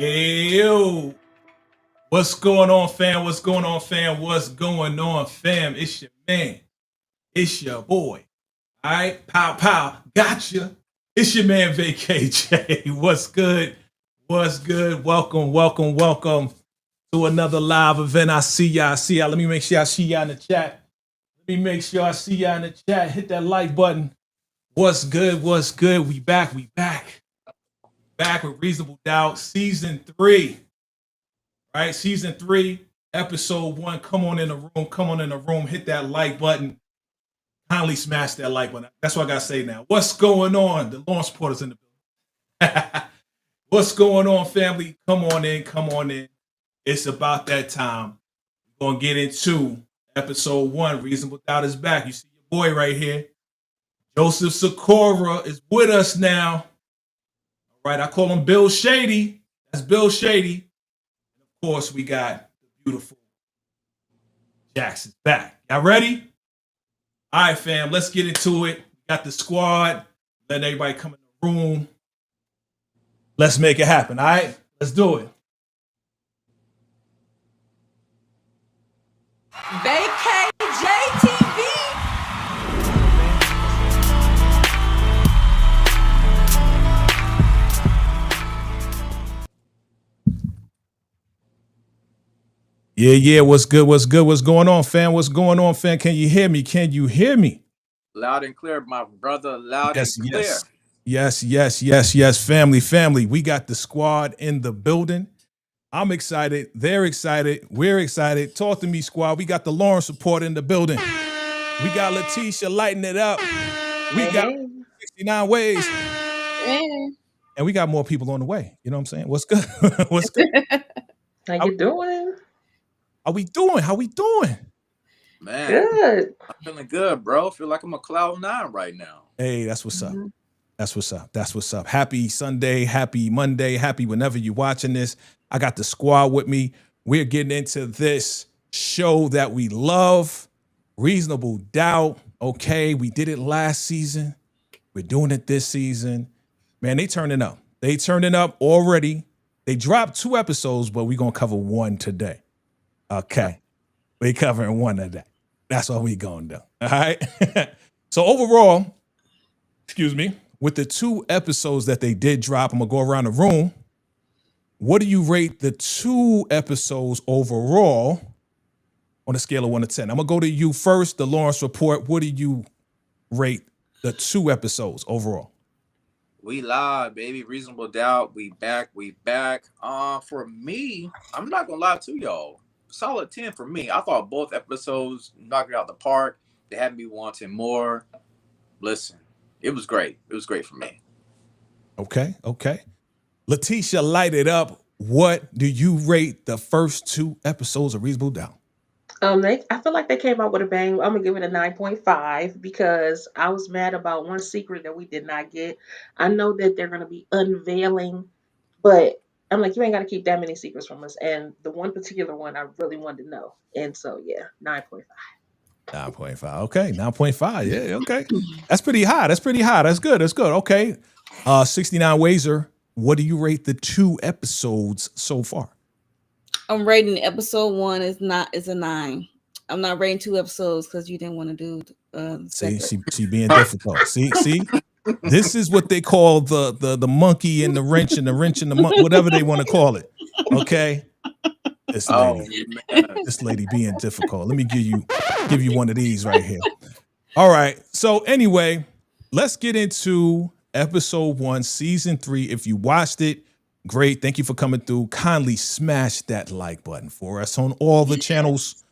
Hey, yo, what's going on, fam? What's going on, fam? What's going on, fam? It's your man. It's your boy. All right, pow, pow, gotcha. It's your man, VKJ. What's good? What's good? Welcome, welcome, welcome to another live event. I see y'all. Let me make sure I see y'all in the chat. Let me make sure I see y'all in the chat. Hit that like button. What's good? What's good? We back. Back with Reasonable Doubt, season 3. Right, season 3, episode 1. Come on in the room. Come on in the room. Hit that like button. Kindly smash that like button. That's what I gotta say now. What's going on? The lawn supporters in the building. What's going on, family? Come on in. Come on in. It's about that time. We're gonna get into episode 1. Reasonable Doubt is back. You see your boy right here. Joseph Sikora is with us now. All right, I call him Bill Shady. That's Bill Shady. Of course, we got the beautiful Jackson's back. Y'all ready? All right, fam, let's get into it. We got the squad. Letting everybody come in the room. Let's make it happen, all right? Let's do it. VKJTV. Yeah, what's good? What's going on, fam? What's going on, fam? Can you hear me? Loud and clear, my brother. Loud and clear. Yes. Family. We got the squad in the building. I'm excited. They're excited. We're excited. Talk to me, squad. We got the Lawrence support in the building. We got Letitia lighting it up. We got 69 ways. And we got more people on the way. You know what I'm saying? What's good? What's good? How you doing? How we doing? Man, Good. I'm feeling good, bro. Feel like I'm a cloud 9 right now. Hey, that's what's up. That's what's up. Happy Sunday, happy Monday, happy whenever you're watching this. I got the squad with me. We're getting into this show that we love, Reasonable Doubt. Okay, we did it last season. We're doing it this season. Man, they turning up. They turning up already. They dropped 2 episodes, but we're going to cover 1 today. Okay. We covering 1 today. That's what we going to do. All right. So overall, with the 2 episodes that they did drop, I'm going to go around the room. What do you rate the 2 episodes overall on a scale of 1 to 10? I'm going to go to you first, the Lawrence Report. What do you rate the 2 episodes overall? We live, baby. Reasonable Doubt. We back. For me, I'm not going to lie to y'all. Solid 10 for me. I thought both episodes knocked it out the park. They had me wanting more. Listen, it was great. It was great for me. Okay. Letitia, light it up. What do you rate the first 2 episodes of Reasonable Doubt? I feel like they came out with a bang. I'm gonna give it a 9.5 because I was mad about one secret that we did not get. I know that they're gonna be unveiling, but I'm like, you ain't gotta keep that many secrets from us. And the one particular one I really wanted to know. And so 9.5. 9.5. Okay, 9.5. Yeah, okay. That's pretty high. That's good. Okay. 69 Wazer, what do you rate the 2 episodes so far? I'm rating episode 1 is a 9. I'm not rating 2 episodes because you didn't want to do. She being difficult. See. This is what they call the monkey and the wrench and the monkey, whatever they want to call it. Okay. This lady being difficult. Let me give you one of these right here. All right. So anyway, let's get into episode 1, season 3. If you watched it, great. Thank you for coming through. Kindly smash that like button for us on all the channels.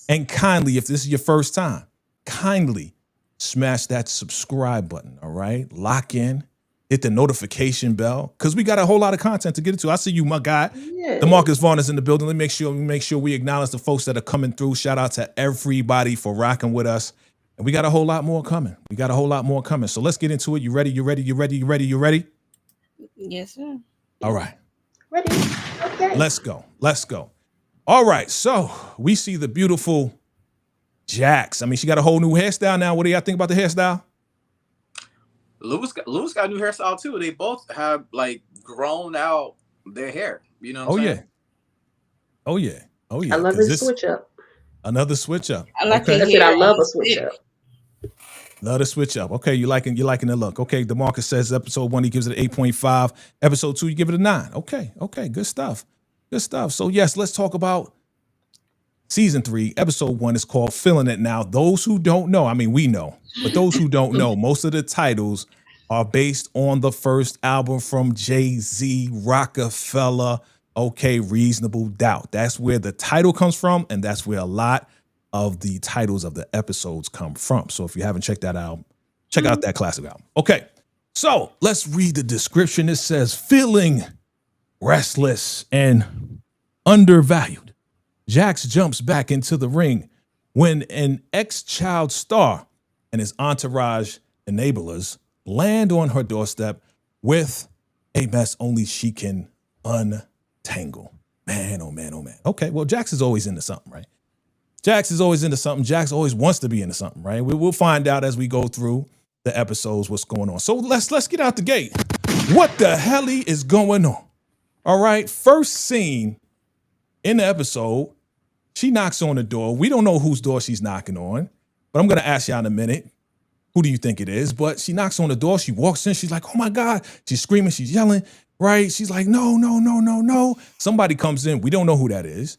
And kindly, if this is your first time, kindly smash that subscribe button. All right. Lock in. Hit the notification bell because we got a whole lot of content to get into. I see you, my guy. Yeah. DeMarcus Vaughn is in the building. Let me make sure we acknowledge the folks that are coming through. Shout out to everybody for rocking with us. And we got a whole lot more coming. So let's get into it. You ready? Yes, sir. All right. Ready? Okay. Let's go. All right. So we see the beautiful Jax. I mean, she got a whole new hairstyle now. What do y'all think about the hairstyle? Lewis got a new hairstyle too. They both have like grown out their hair. You know what Oh I'm yeah. saying? Oh yeah. Oh I yeah. love Because this this switch up. another switch up. I like Okay. your I said I hair on love the a switch stick. up. Love to switch up. Okay, you liking the look. Okay, DeMarcus says episode 1 he gives it an 8.5. Episode 2 you give it a 9. Okay, good stuff. Good stuff. So yes, let's talk about season 3. Episode 1 is called Feeling It. Now, those who don't know, I mean we know, but those who don't know, most of the titles are based on the first album from Jay-Z, Rockefeller. Okay, Reasonable Doubt. That's where the title comes from, and that's where a lot of the titles of the episodes come from. So if you haven't checked that out, check out that classic album. Okay, so let's read the description. It says, feeling restless and undervalued, Jax jumps back into the ring when an ex-child star and his entourage enablers land on her doorstep with a mess only she can untangle. Man, oh man, oh man. Okay, well, Jax is always into something, right? Jax is always into something. Jax always wants to be into something, right? We'll find out as we go through the episodes what's going on. So let's get out the gate. What the hell is going on? All right, first scene in the episode, she knocks on the door. We don't know whose door she's knocking on, but I'm going to ask y'all in a minute. Who do you think it is? But she knocks on the door. She walks in. She's like, oh my God. She's screaming. She's yelling, right? She's like, no, no, no, no, no. Somebody comes in. We don't know who that is.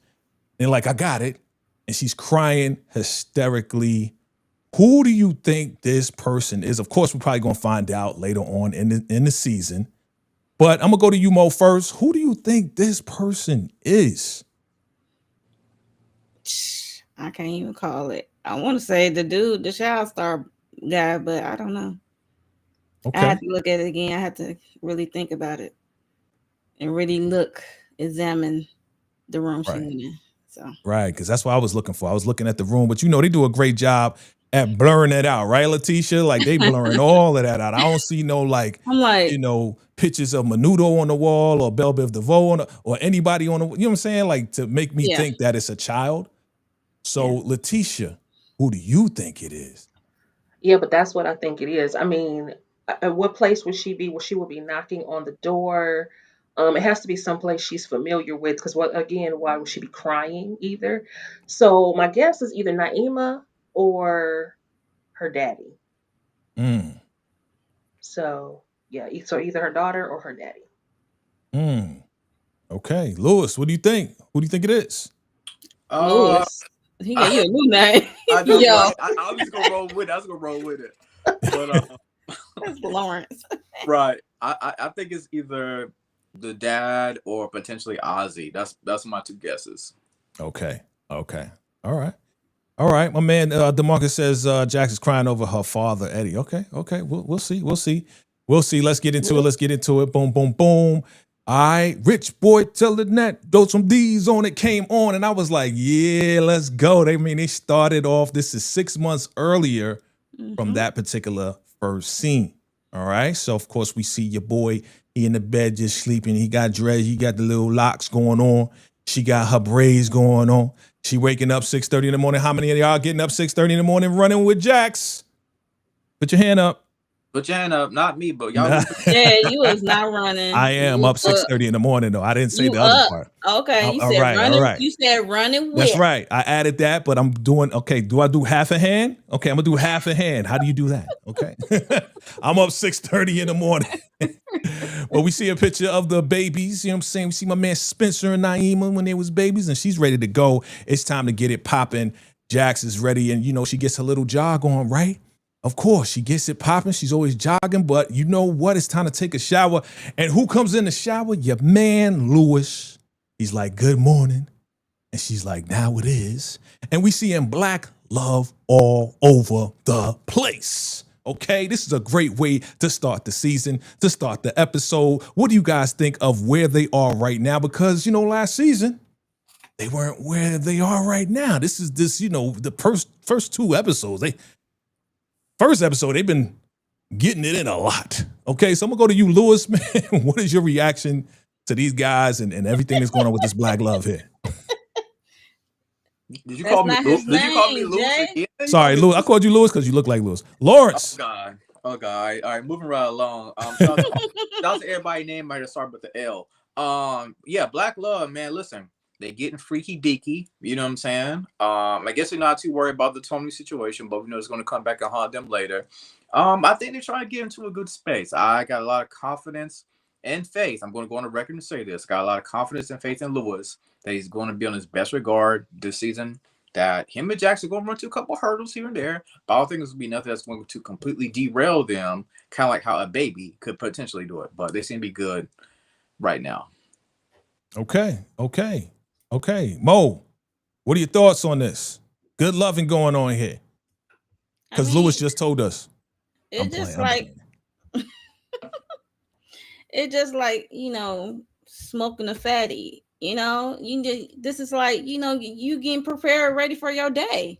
And like, I got it. And she's crying hysterically. Who do you think this person is? Of course, we're probably going to find out later on in the season. But I'm going to go to you, Mo, first. Who do you think this person is? I can't even call it. I want to say the dude, the child star guy, but I don't know. I Okay. have to look at it again. I have to really think about it and really examine the room she Right. went in. So Right, because that's what I was looking for. I was looking at the room, but you know, they do a great job at blurring it out, right, Letitia? Like they blurring all of that out. I don't see no like, I'm like, you know, pictures of Menudo on the wall or Belle Biv DeVoe on or anybody on the, you know what I'm saying? Like to make me Yeah. think that it's a child. So Letitia, who do you think it is? Yeah, but that's what I think it is. I mean, what place would she be? Where she would be knocking on the door? It has to be someplace she's familiar with, because why would she be crying either? So my guess is either Naima or her daddy. Mm, So yeah, so either her daughter or her daddy. mm. Okay, Lewis, what do you think? Who do you think it is? Lewis. He got you a new name. I know, Yo, right? I was just gonna roll with it. I was gonna roll with it. But that's Lawrence. right, I think it's either the dad or potentially Ozzy. That's my two guesses. Okay. All right. My man DeMarcus says Jax is crying over her father, Eddie. Okay. We'll see. Let's get into it. Boom, boom, boom. All right. Rich Boy Telling That. Those some D's on it came on, and I was like, yeah, let's go. They started off. This is 6 months earlier from that particular first scene. All right. So of course we see your boy. He in the bed just sleeping. He got dreads. He got the little locks going on. She got her braids going on. She waking up 6:30 in the morning. How many of y'all getting up 6:30 in the morning running with Jax? Put your hand up. Put your hand up, not me, but y'all. Nah. Yeah, you was not running. I am You up 6:30 in the morning though. I didn't say You the other up. part. Okay, you All said right, all running. right. You said running with. That's right. I added that, but I'm doing okay. Do I do half a hand? Okay, I'm gonna do half a hand. How do you do that? Okay. I'm up 6:30 in the morning. But we see a picture of the babies. You know what I'm saying? We see my man Spencer and Naima when they was babies, and she's ready to go. It's time to get it popping. Jax is ready, and you know, she gets her little jog on, right? Of course, she gets it popping. She's always jogging, but you know what? It's time to take a shower. And who comes in the shower? Your man, Lewis. He's like, good morning. And she's like, now it is. And we see in black love all over the place. Okay, this is a great way to start the season, to start the episode. What do you guys think of where they are right now? Because, you know, last season, they weren't where they are right now. You know, the first two episodes, First episode, they've been getting it in a lot. Okay, so I'm gonna go to you, Lewis, man. What is your reaction to these guys and everything that's going on with this black love here? Did you That's call me not Lewis? his Did you call me name, Lewis Jay. again? Sorry, Lewis. I called you Lewis because you look like Lewis. Lawrence. Oh God. All right, moving right along. Shout out to everybody named might have started with the L. Yeah, Black Love, man. Listen, they getting freaky deaky. You know what I'm saying? I guess they're not too worried about the Tony situation, but we know it's going to come back and haunt them later. I think they're trying to get into a good space. I got a lot of confidence and faith. I'm going to go on the record and say this. Got a lot of confidence and faith in Lewis that he's going to be on his best regard this season. That him and Jackson are going to run to a couple hurdles here and there, but I don't think this will be nothing that's going to completely derail them. Kind of like how a baby could potentially do it, but they seem to be good right now. Okay. Mo, what are your thoughts on this? Good loving going on here. Because Lewis just told us. It's just like it's just like, smoking a fatty. This is like, you getting prepared, ready for your day.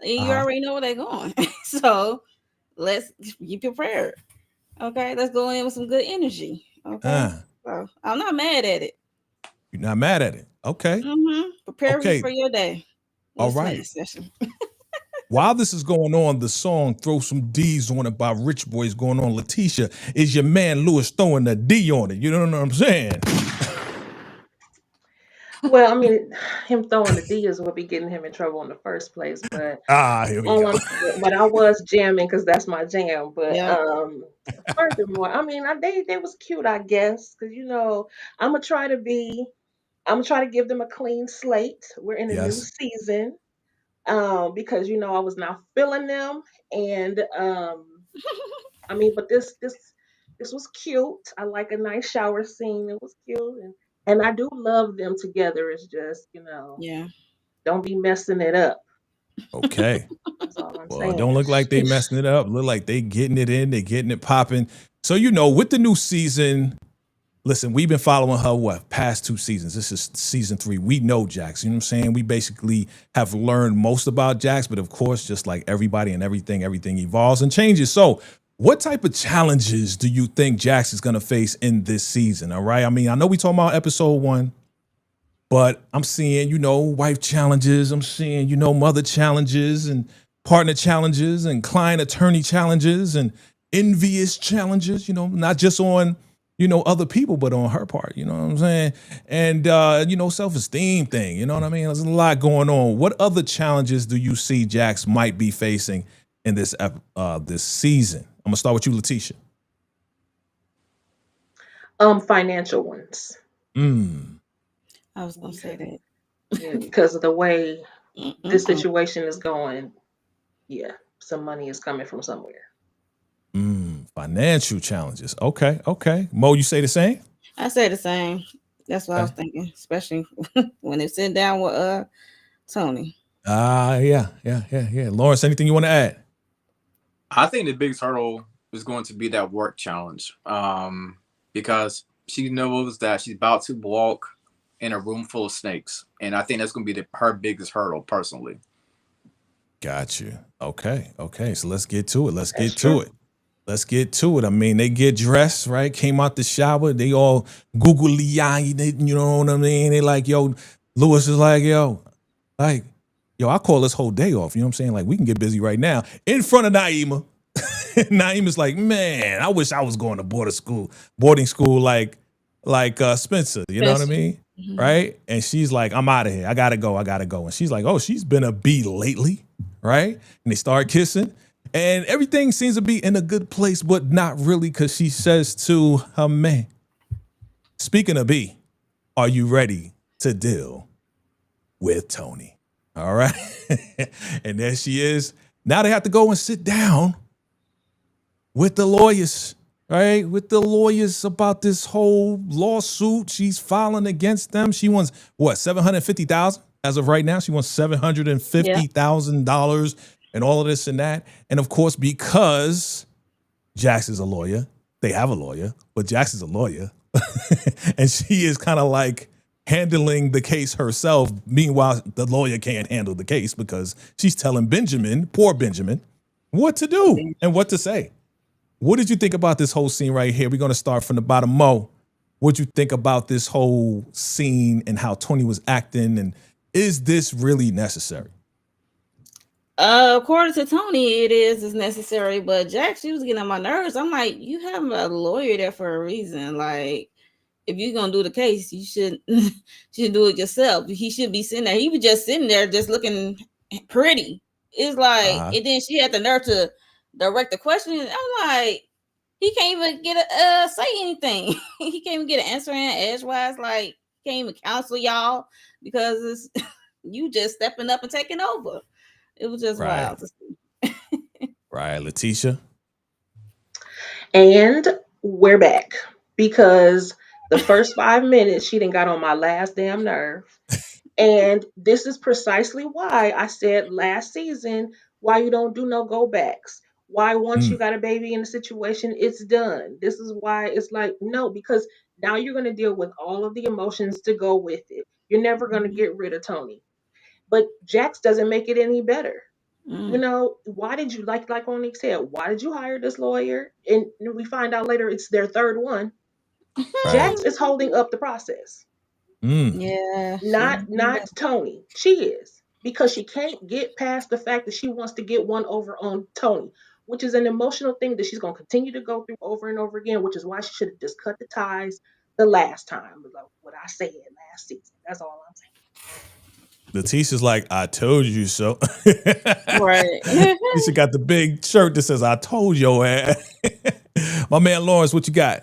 You already know where they're going. So let's be prepared. Okay, let's go in with some good energy. Okay. So I'm not mad at it. You're not mad at it. Okay. Prepare for your day. All right. While this is going on, the song Throw Some D's on It by Rich Boys going on. Letitia, is your man Lewis throwing a D on it? You know what I'm saying? Well, I mean, him throwing the D is what be getting him in trouble in the first place. But here we go. But I was jamming because that's my jam. But furthermore, I mean, they was cute, I guess, because I'm gonna try to give them a clean slate. We're in a new season, because I was not feeling them, and I mean, but this was cute. I like a nice shower scene. It was cute, and I do love them together. It's just, don't be messing it up. Okay. That's all I'm Well, saying. it don't look like they messing it up. Look like they getting it in. They getting it popping. So, with the new season, listen, we've been following her, past 2 seasons. This is season 3. We know Jax. You know what I'm saying? We basically have learned most about Jax, but of course, just like everybody and everything evolves and changes. So what type of challenges do you think Jax is going to face in this season? All right. I mean, I know we talking about episode 1, but I'm seeing, wife challenges. I'm seeing, mother challenges and partner challenges and client attorney challenges and envious challenges, not just on, other people, but on her part, you know what I'm saying? And, self-esteem thing, you know what I mean? There's a lot going on. What other challenges do you see Jax might be facing in this season? I'm gonna start with you, Letitia. Financial ones. I was gonna say that. Yeah, because of the way this situation is going, some money is coming from somewhere. Financial challenges. Okay. Mo, you say the same? I say the same. That's what I was thinking, especially when they sit down with Tony. Yeah. Lawrence, anything you want to add? I think the biggest hurdle is going to be that work challenge, because she knows that she's about to walk in a room full of snakes, and I think that's going to be her biggest hurdle, personally. Got you. Okay. So let's get to it. Let's get to it. I mean, they get dressed, right? Came out the shower. They all googly-eyed it, you know what I mean? They like, yo, Lewis is like, I call this whole day off. You know what I'm saying? Like, we can get busy right now in front of Naima. Naima's like, man, I wish I was going to boarding school like Spencer. You know what I mean? Mm-hmm. Right? And she's like, I'm out of here. I gotta go. And she's like, oh, she's been a bee lately, right? And they start kissing. And everything seems to be in a good place, but not really, because she says to her man, speaking of B, are you ready to deal with Tony? All right. And there she is. Now they have to go and sit down with the lawyers, right? With the lawyers about this whole lawsuit she's filing against them. She wants, what, $750,000 as of right now? She wants $750,000 and all of this and that. And of course, because Jax is a lawyer, they have a lawyer, but Jax is a lawyer. And she is kind of like handling the case herself. Meanwhile, the lawyer can't handle the case because she's telling poor Benjamin, what to do and what to say. What did you think about this whole scene right here? We're going to start from the bottom. Mo, what did you think about this whole scene and how Tony was acting? And is this really necessary? According to Tony, it is necessary, but Jax, she was getting on my nerves. I'm like, you have a lawyer there for a reason. Like, if you're gonna do the case, you should should do it yourself. He should be sitting there. He was just sitting there, just looking pretty. It's like, and then she had the nerve to direct the question. I'm like, he can't even get a say anything. He can't even get an answer in edgewise. Like, can't even counsel y'all because it's you just stepping up and taking over. It was just wild to see. Right, Letitia. And we're back because the first 5 minutes she didn't got on my last damn nerve. And this is precisely why I said last season why you don't do no go backs. Why once you got a baby in the situation, it's done. This is why it's like, no, because now you're going to deal with all of the emotions to go with it. You're never going to get rid of Tony. But Jax doesn't make it any better. You know, why did you like Monique said, why did you hire this lawyer? And we find out later it's their third one. Jax is holding up the process. Yeah. Not Tony. She is. Because she can't get past the fact that she wants to get one over on Tony, which is an emotional thing that she's going to continue to go through over and over again, which is why she should have just cut the ties the last time, like what I said last season. That's all I'm saying. Letitia's like, I told you so. Right. Letitia got the big shirt that says, I told your ass. My man Lawrence, what you got?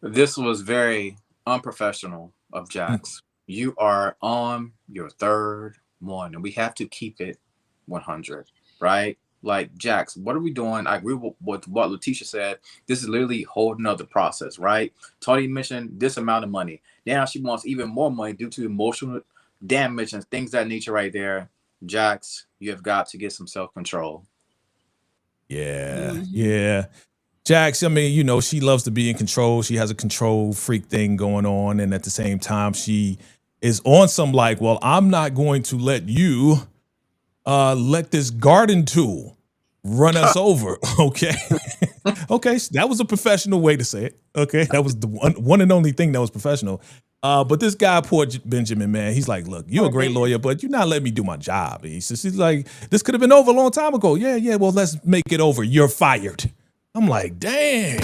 This was very unprofessional of Jax. You are on your third one, and we have to keep it 100, right? Like, Jax, what are we doing? I agree with what Letitia said. This is literally holding up the process, right? Tony mentioned this amount of money. Now she wants even more money due to emotional damage and things that nature right there. Jax, you have got to get some self-control. Yeah. Jax, I mean, you know, she loves to be in control. She has a control freak thing going on. And at the same time, she is on some like, well, I'm not going to let you let this garden tool run us over. Okay. Okay. That was a professional way to say it. Okay. That was the one and only thing that was professional. But this guy, poor Benjamin, man, he's like, look, you're a great lawyer, but you're not letting me do my job. He's like, this could have been over a long time ago. Yeah. Well, let's make it over. You're fired. I'm like, dang,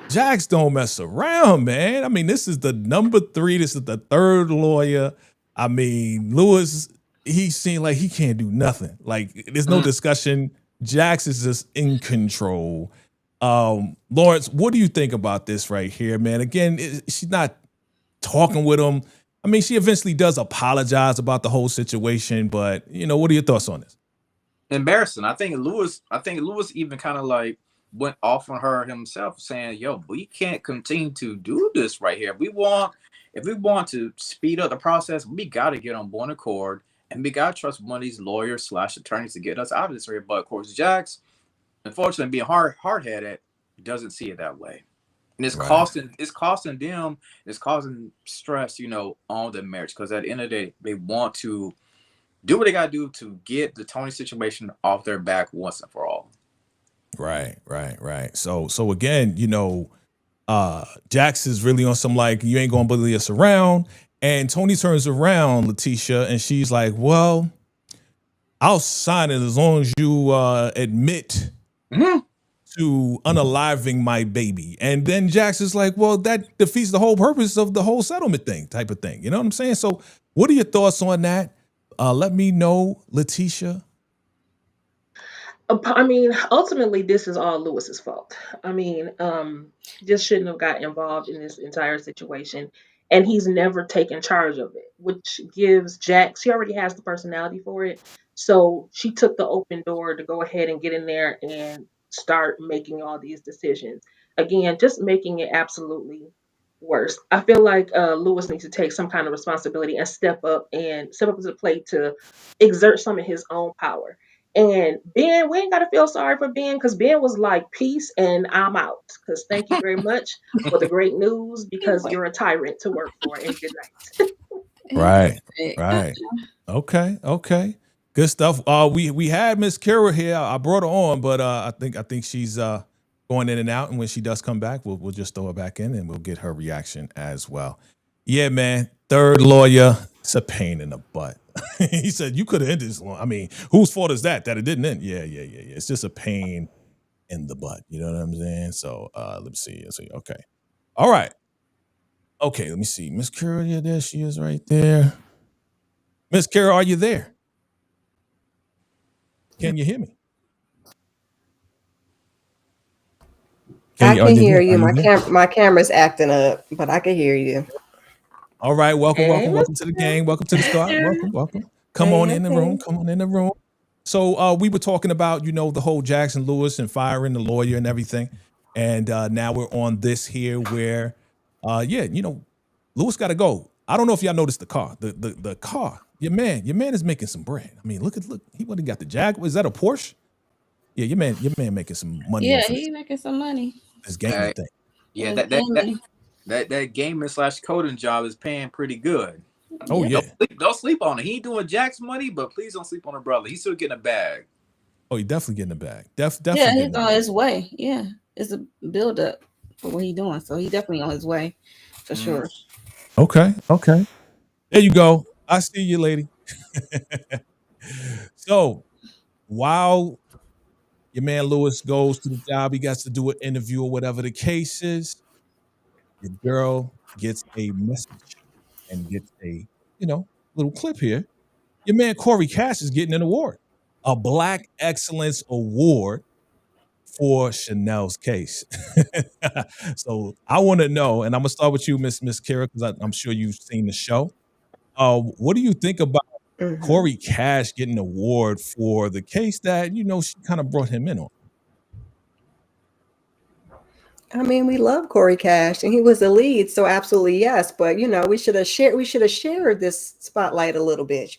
Jax don't mess around, man. I mean, this is the number 3. This is the third lawyer. I mean, Lewis, he seemed like he can't do nothing. Like, there's no discussion. Jax is just in control. Lawrence, what do you think about this right here, man? Again, she's not talking with him. I mean, she eventually does apologize about the whole situation, but, you know, what are your thoughts on this? Embarrassing. I think Lewis even kind of like went off on her himself, saying, yo, we can't continue to do this right here. If we want to speed up the process, we got to get on one accord, and we got to trust one of these lawyers / attorneys to get us out of this area. But of course, Jax, unfortunately, being hard-headed, doesn't see it that way. And it's costing them, it's causing stress, you know, on the marriage. Because at the end of the day, they want to do what they got to do to get the Tony situation off their back once and for all. Right. So again, you know, Jax is really on some like, you ain't gonna bully us around. And Tony turns around, Letitia, and she's like, well, I'll sign it as long as you admit to unaliving my baby. And then Jax is like, well, that defeats the whole purpose of the whole settlement thing, type of thing. You know what I'm saying? So what are your thoughts on that? Let me know, Letitia. I mean, ultimately, this is all Lewis's fault. I mean, just shouldn't have got involved in this entire situation, and he's never taken charge of it, which gives Jax. She already has the personality for it, so she took the open door to go ahead and get in there and start making all these decisions. Again, just making it absolutely worse. I feel like Lewis needs to take some kind of responsibility and step up to the plate to exert some of his own power. And Ben, we ain't got to feel sorry for Ben because Ben was like, peace and I'm out. Because thank you very much for the great news because you're a tyrant to work for and good night. Right. Okay. Good stuff. We had Miss Kara here. I brought her on, but I think she's going in and out. And when she does come back, we'll just throw her back in and we'll get her reaction as well. Yeah, man. Third lawyer. It's a pain in the butt. He said, you could have ended this long. I mean, whose fault is that it didn't end? Yeah. It's just a pain in the butt. You know what I'm saying? So let's see. Okay. All right. Okay, let me see. Miss Kara, yeah, there she is right there. Miss Kara, are you there? Can you hear me? I Are can you hear there? Are you. you there? My camera's acting up, but I can hear you. All right, welcome, Hey, welcome, Miss welcome to the game. Welcome to the squad. Kara. Welcome, welcome. Come on Hey, in the room. hey. Come on in the room. So we were talking about, the whole Jackson Lewis and firing the lawyer and everything. And now we're on this here where Lewis got to go. I don't know if y'all noticed the car. The car. Your man is making some bread. I mean, look, he wouldn't got the Jag. Was that a Porsche? Yeah, your man making some money Yeah, off of he making some money. this gaming thing. Yeah, With gaming. that gaming / coding job is paying pretty good. Oh Yep. yeah. Don't sleep on it. He ain't doing Jack's money, but please don't sleep on her brother. He's still getting a bag. Oh, he definitely getting the bag. Definitely Yeah, getting he's the on bag. his way. Yeah, it's a build up for what he's doing. So he definitely on his way for sure. Okay. There you go. I see you, lady. So while your man Lewis goes to the job, he gets to do an interview or whatever the case is. Your girl gets a message and gets a, little clip here. Your man Corey Cash is getting an award, a Black Excellence Award for Chanel's case. So I want to know, and I'm gonna start with you, Miss Kira, because I'm sure you've seen the show. What do you think about Hmm. Corey Cash getting an award for the case that she kind of brought him in on? I mean, we love Corey Cash, and he was the lead, so absolutely yes. But we should have shared this spotlight a little bit.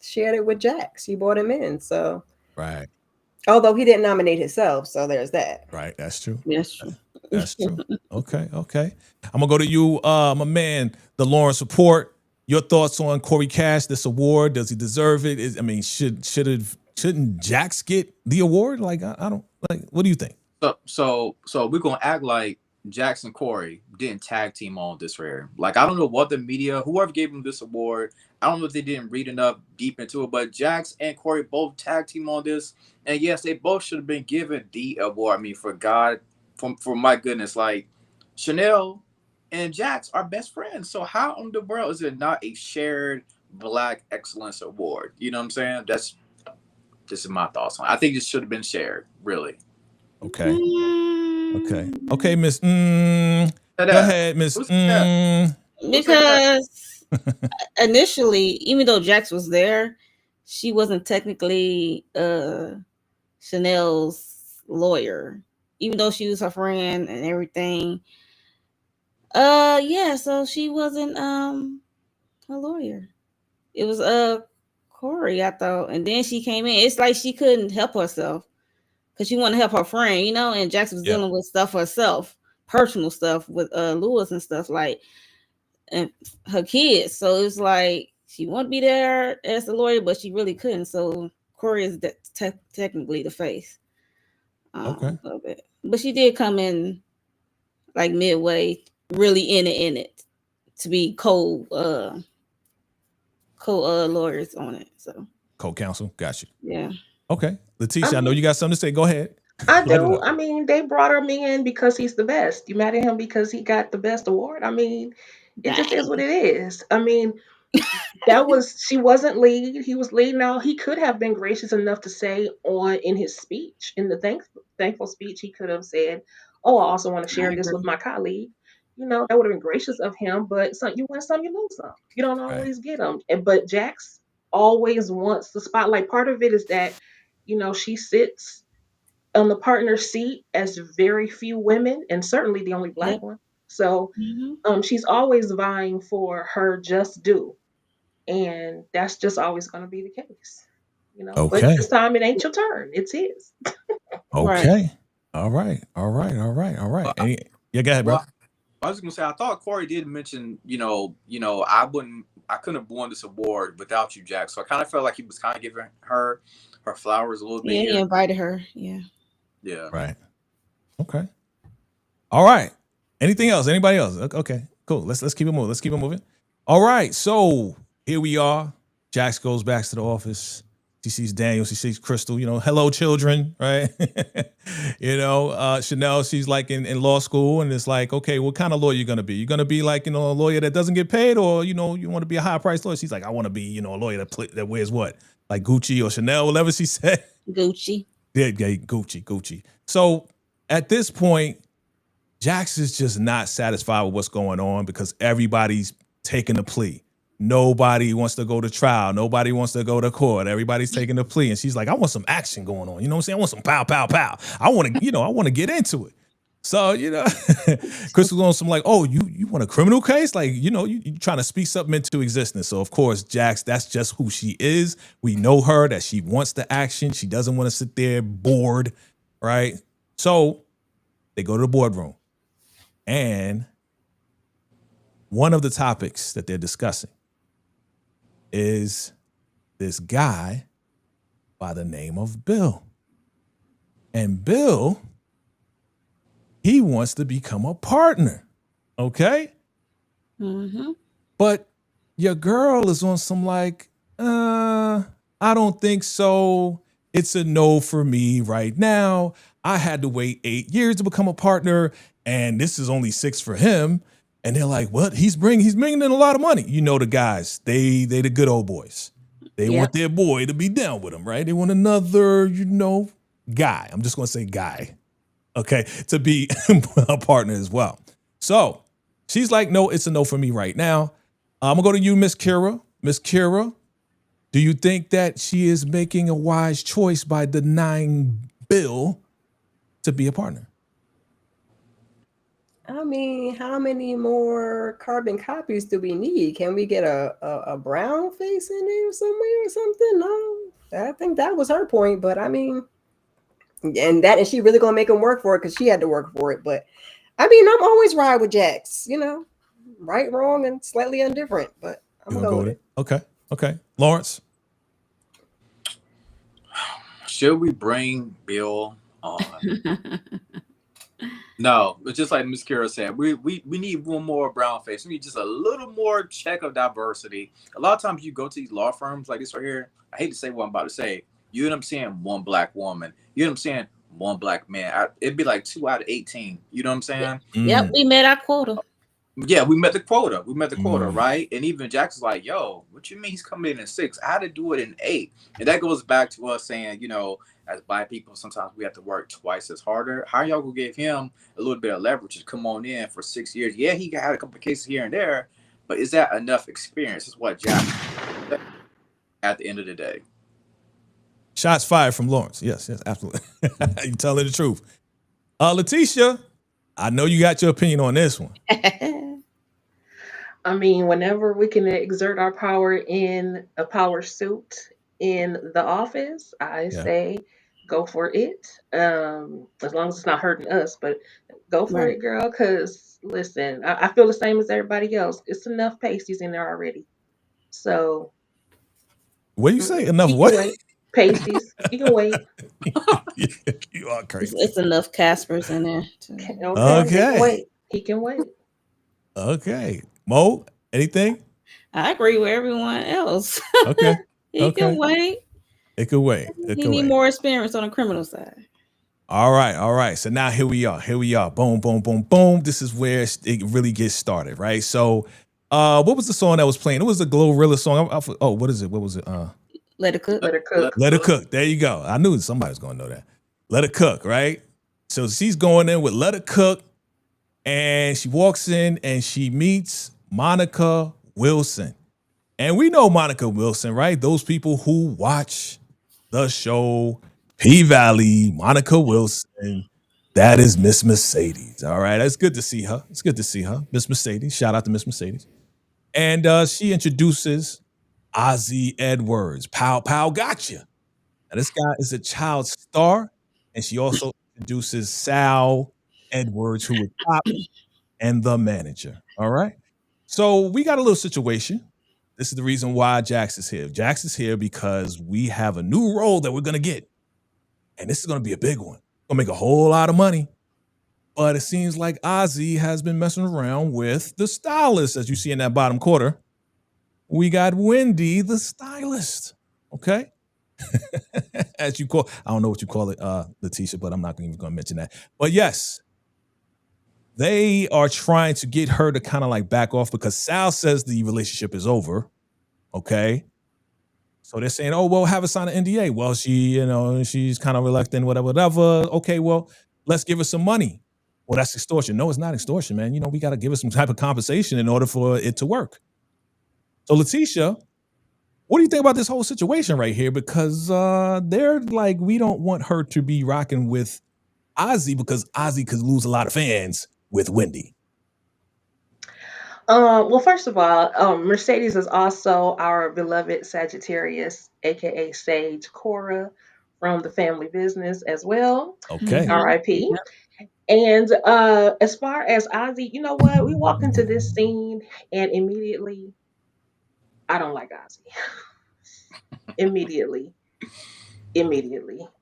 Shared it with Jax. You brought him in, so Right, although he didn't nominate himself, so there's that. right. That's true. That's true. That's true. Okay. I'm gonna go to you, my man, the Lawrence Report. Your thoughts on Corey Cash? This award, does he deserve it? Shouldn't Jax get the award? Like, I don't like. What do you think? So we're gonna act like Jackson Corey didn't tag team on this rare. Like, I don't know what the media, whoever gave him this award, I don't know if they didn't read enough deep into it, but Jax and Corey both tag team on this. And yes, they both should have been given the award. I mean, for my goodness, like Chanel and Jax are best friends. So how in the world is it not a shared Black Excellence Award? You know what I'm saying? This is my thoughts on it. I think this should have been shared, really. Okay. Mm, Okay, Miss. Go ahead, Miss. Who's that? Because initially, even though Jax was there, she wasn't technically Chanel's lawyer, even though she was her friend and everything. Yeah, so she wasn't her lawyer. It was Corey, I thought, and then she came in. It's like she couldn't help herself because she wanted to help her friend, and Jax was Yeah. dealing with stuff herself, personal stuff with Lewis and stuff like, and her kids. So it's like she wanted to be there as a lawyer, but she really couldn't. So Corey is technically the face. Okay. Of it. But she did come in like midway, really in it to be co lawyers on it. So Co-counsel. Got you. yeah. Okay, Letitia, I know you got something to say. Go ahead. I Light it do. up. I mean, they brought him in because he's the best. You mad at him because he got the best award? I mean, it just is what it is. I mean, she wasn't lead. He was lead. Now he could have been gracious enough to say in his speech, in the thankful speech, he could have said, "Oh, I also want to I share this with agree. my colleague." That would have been gracious of him. But you win some, you lose some. You don't Right. always get them. But Jax always wants the spotlight. Part of it is that she sits on the partner seat as very few women, and certainly the only Black Yep. one. So Mm-hmm. she's always vying for her just due, and that's just always going to be the case. But Okay. this time it ain't your turn; it's his. Right. Okay. All right. Yeah, go ahead, bro. Well, I was gonna say I thought Corey did mention, I couldn't have won this award without you, Jack. So I kind of felt like he was kind of giving her flowers a little bit Yeah, he here. invited her. Yeah. Yeah. Right. Okay. All right. Anything else? Anybody else? Okay. Cool. Let's keep it moving. All right. So here we are. Jax goes back to the office. She sees Daniel, she sees Crystal, hello children, right? Chanel, she's like in law school, and it's like, okay, what kind of lawyer you gonna be? You gonna be like, a lawyer that doesn't get paid, or you want to be a high priced lawyer? She's like, I want to be, a lawyer that wears what? Like Gucci or Chanel, whatever she said. Gucci. Yeah, Gucci. So at this point, Jax is just not satisfied with what's going on because everybody's taking a plea. Nobody wants to go to trial. Nobody wants to go to court. Everybody's taking a plea. And she's like, I want some action going on. You know what I'm saying? I want some pow, pow, pow. I want to get into it. So, Crystal's on some like, oh, you want a criminal case? Like, you trying to speak something into existence. So, of course, Jax, that's just who she is. We know her, that she wants the action. She doesn't want to sit there bored, right? So they go to the boardroom. And one of the topics that they're discussing is this guy by the name of Bill. And Bill, he wants to become a partner, okay? Mm-hmm. But your girl is on some like, I don't think so. It's a no for me right now. I had to wait 8 years to become a partner, and this is only 6 for him. And they're like, what? He's bringing in a lot of money. The guys, they the good old boys. They want their boy to be down with them, right? They want another, guy. I'm just going to say guy, okay, to be a partner as well. So she's like, no, it's a no for me right now. I'm going to go to you, Miss Kira. Miss Kira, do you think that she is making a wise choice by denying Bill to be a partner? I mean, how many more carbon copies do we need? Can we get a brown face in there somewhere or something? No, I think that was her point. But I mean, and she really gonna make him work for it because she had to work for it. But I mean, I'm always ride with Jax, right, wrong, and slightly indifferent. But I'm gonna go with it. Okay. Lawrence, Should we bring Bill on? No, but just like Ms. Kira said, we need one more brown face. We need just a little more check of diversity. A lot of times you go to these law firms like this right here. I hate to say what I'm about to say. You know what I'm saying? One black woman. You know what I'm saying? One black man. It'd be like 2 out of 18. You know what I'm saying? Yep, we met our quota. Yeah, we met the quota. Right? And even Jackson's like, yo, what you mean he's coming in 6? I had to do it in 8. And that goes back to us saying, as Black people, sometimes we have to work twice as harder. How y'all gonna give him a little bit of leverage to come on in for 6 years? Yeah, he had a couple of cases here and there, but is that enough experience? Is what Jack at the end of the day. Shots fired from Lawrence. Yes, absolutely. You telling the truth. Letitia, I know you got your opinion on this one. I mean, whenever we can exert our power in a power suit in the office, I say go for it. As long as it's not hurting us, but go for it, girl. Because listen, I feel the same as everybody else. It's enough pasties in there already. So, what do you say? Enough what? Pasties. You can wait. You are crazy. It's enough Caspers in there. Okay. He can wait. Okay. Mo, anything? I agree with everyone else. Okay. He can wait. It could wait. He need more experience on the criminal side. All right. So now here we are. Boom, boom, boom, boom. This is where it really gets started, right? So, what was the song that was playing? It was the Glorilla song. What is it? What was it? Let It Cook. Let It Cook. There you go. I knew somebody was going to know that. Let It Cook, right? So she's going in with Let It Cook, and she walks in and she meets Monica Wilson. And we know Monica Wilson, right? Those people who watch the show P-Valley, Monica Wilson, that is Miss Mercedes. All right, it's good to see her. Miss Mercedes. Shout out to Miss Mercedes. And she introduces Ozzy Edwards. Pow, pow, gotcha. Now, this guy is a child star, and she also introduces Sal Edwards, who is Pop and the manager. All right. So we got a little situation. This is the reason why Jax is here. Jax is here because we have a new role that we're going to get. And this is going to be a big one. Going to make a whole lot of money. But it seems like Ozzy has been messing around with the stylist, as you see in that bottom quarter. We got Wendy, the stylist. Okay. as you call, I don't know what you call it, Letitia, but I'm not even going to mention that. But yes, they are trying to get her to kind of like back off because Sal says the relationship is over. Okay. So they're saying, oh, well, have her sign an NDA. Well, she's kind of reluctant, whatever. Okay, well, let's give her some money. Well, that's extortion. No, it's not extortion, man. We got to give her some type of compensation in order for it to work. So Letitia, what do you think about this whole situation right here? Because they're like, we don't want her to be rocking with Ozzy because Ozzy could lose a lot of fans with Wendy. Well, first of all, Mercedes is also our beloved Sagittarius, aka Sage Cora from the family business as well. Okay. R.I.P. And as far as Ozzy, you know what? We walk into this scene and immediately, I don't like Ozzy. Immediately.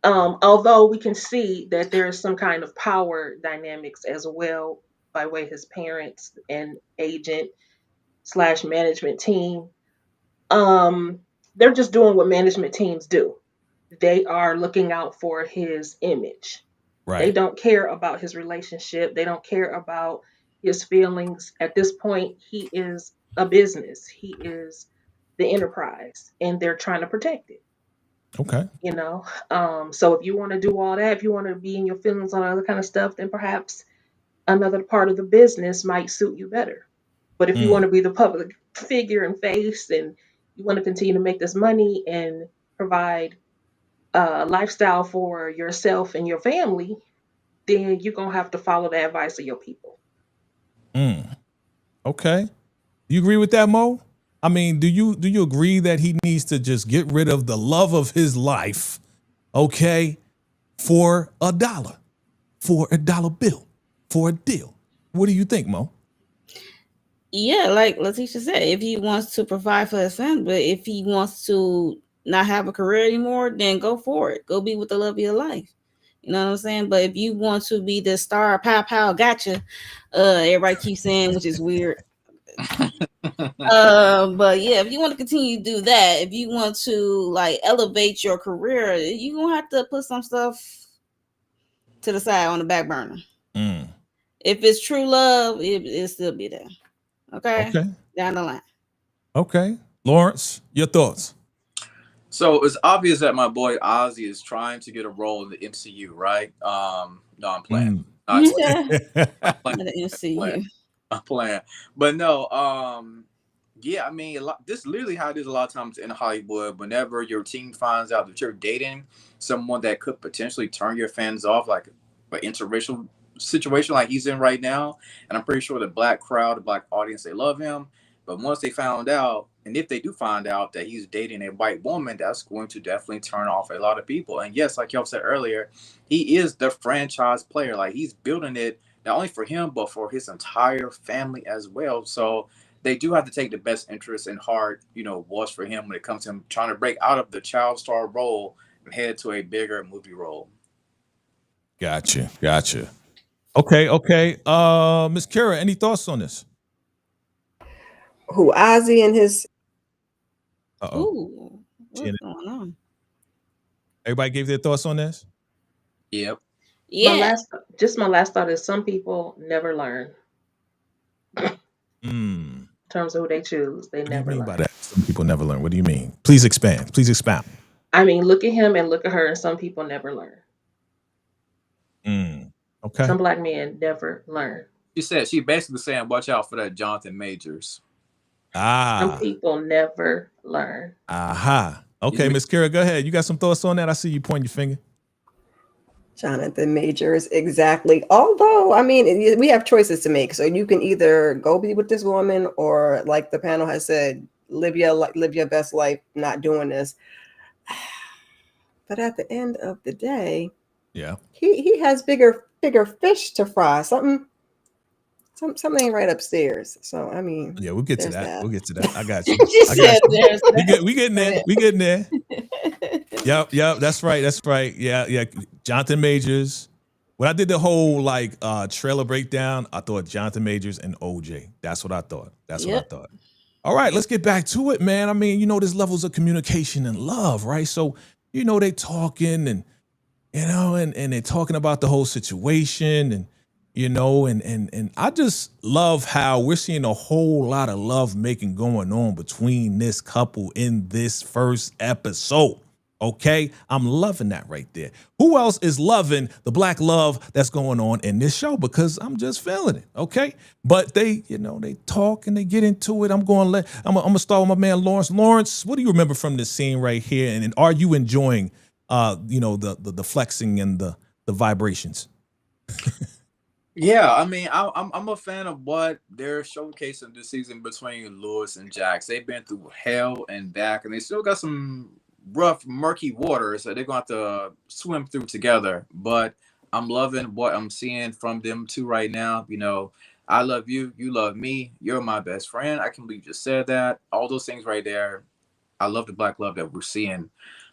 Although we can see that there is some kind of power dynamics as well by way his parents and agent / management team. They're just doing what management teams do. They are looking out for his image. They Right. don't care about his relationship. They don't care about his feelings. At this point, he is a business. He is the enterprise, and they're trying to protect it. Okay. So if you want to do all that, if you want to be in your feelings on other kind of stuff, then perhaps another part of the business might suit you better. But if you want Mm. to be the public figure and face, and you want to continue to make this money and provide a lifestyle for yourself and your family, then you're gonna have to follow the advice of your people. Mm. Okay. You agree with that, Mo? I mean, do you agree that he needs to just get rid of the love of his life, okay, for $1, for $1 bill, for a deal? What do you think, Mo? Yeah, like Letitia said, if he wants to provide for his family, but if he wants to not have a career anymore, then go for it. Go be with the love of your life. You know what I'm saying? But if you want to be the star, pow, gotcha. Everybody keeps saying, which is weird. But yeah, if you want to continue to do that, if you want to like elevate your career, you're gonna have to put some stuff to the side on the back burner. Mm. If it's true love, it'll still be there. Okay? Okay. Down the line. Okay. Lawrence, your thoughts? So it's obvious that my boy Ozzy is trying to get a role in the MCU, right? No, I'm playing. Mm. Not Yeah. playing. The MCU. I'm playing. But no, yeah, I mean, this is literally how it is a lot of times in Hollywood. Whenever your team finds out that you're dating someone that could potentially turn your fans off, like an interracial situation like he's in right now, and I'm pretty sure the black crowd, the black audience, they love him. But once they found out, and if they do find out that he's dating a white woman, that's going to definitely turn off a lot of people. And yes, like y'all said earlier, he is the franchise player. Like he's building it not only for him, but for his entire family as well. So they do have to take the best interest in heart, what's for him when it comes to him trying to break out of the child star role and head to a bigger movie role. Gotcha. Okay. Miss Kara, any thoughts on this? Who, Ozzy and his? Uh-oh. Ooh, what's Janet. going on? Everybody gave their thoughts on this? Yep. Yeah. My last thought is some people never learn. Mm. In terms of who they choose, they What do you never mean learn. by that? Some people never learn. What do you mean? Please expand. I mean, look at him and look at her, and some people never learn. Okay. Some black men never learn. She basically saying, watch out for that Jonathan Majors. Some people never learn. Aha. Okay, Miss Kara, go ahead. You got some thoughts on that? I see you pointing your finger. Jonathan Majors, exactly. Although, I mean, we have choices to make. So you can either go be with this woman, or like the panel has said, live your best life, not doing this. But at the end of the day, yeah, he has bigger fish to fry. Something ain't right upstairs. So I mean, yeah, we'll get to that. We'll get to that. I got you. She said there's that. We getting there. Yep. That's right. Yeah. Jonathan Majors. When I did the whole trailer breakdown, I thought Jonathan Majors and OJ. That's what I thought. What I thought. All right, let's get back to it, man. I mean, there's levels of communication and love, right? So you know, they talking and, you know, and they're talking about the whole situation and, you know, and I just love how we're seeing a whole lot of love making going on between this couple in this first episode. Okay, I'm loving that right there. Who else is loving the black love that's going on in this show? Because I'm just feeling it. Okay, but they, you know, they talk and they get into it. I'm gonna start with my man Lawrence. Lawrence, what do you remember from this scene right here? And are you enjoying, you know, the flexing and the vibrations? Yeah, I mean, I'm a fan of what they're showcasing this season between Lewis and Jax. They've been through hell and back, and they still got some rough, murky waters that they're going to have to swim through together. But I'm loving what I'm seeing from them two right now. You know, I love you, you love me, you're my best friend. I can't believe you just said that. All those things right there. I love the black love that we're seeing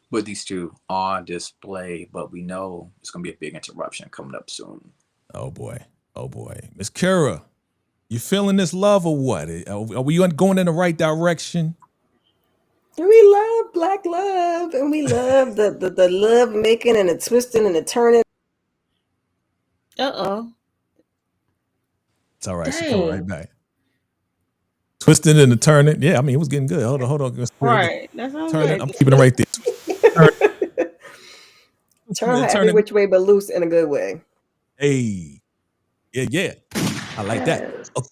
with these two on display, but we know it's going to be a big interruption coming up soon. Oh boy. Oh boy. Miss Kara, you feeling this love or what? Are we going in the right direction? We love black love, and we love the love making and the twisting and the turning. Uh-oh. It's all right. She come right back. Twisting and the turning. Yeah, I mean, it was getting good. Hold on. Right. That's all turning. I'm keeping it right there. Turn her every which way but loose in a good way. Hey. Yeah. I like that. Okay.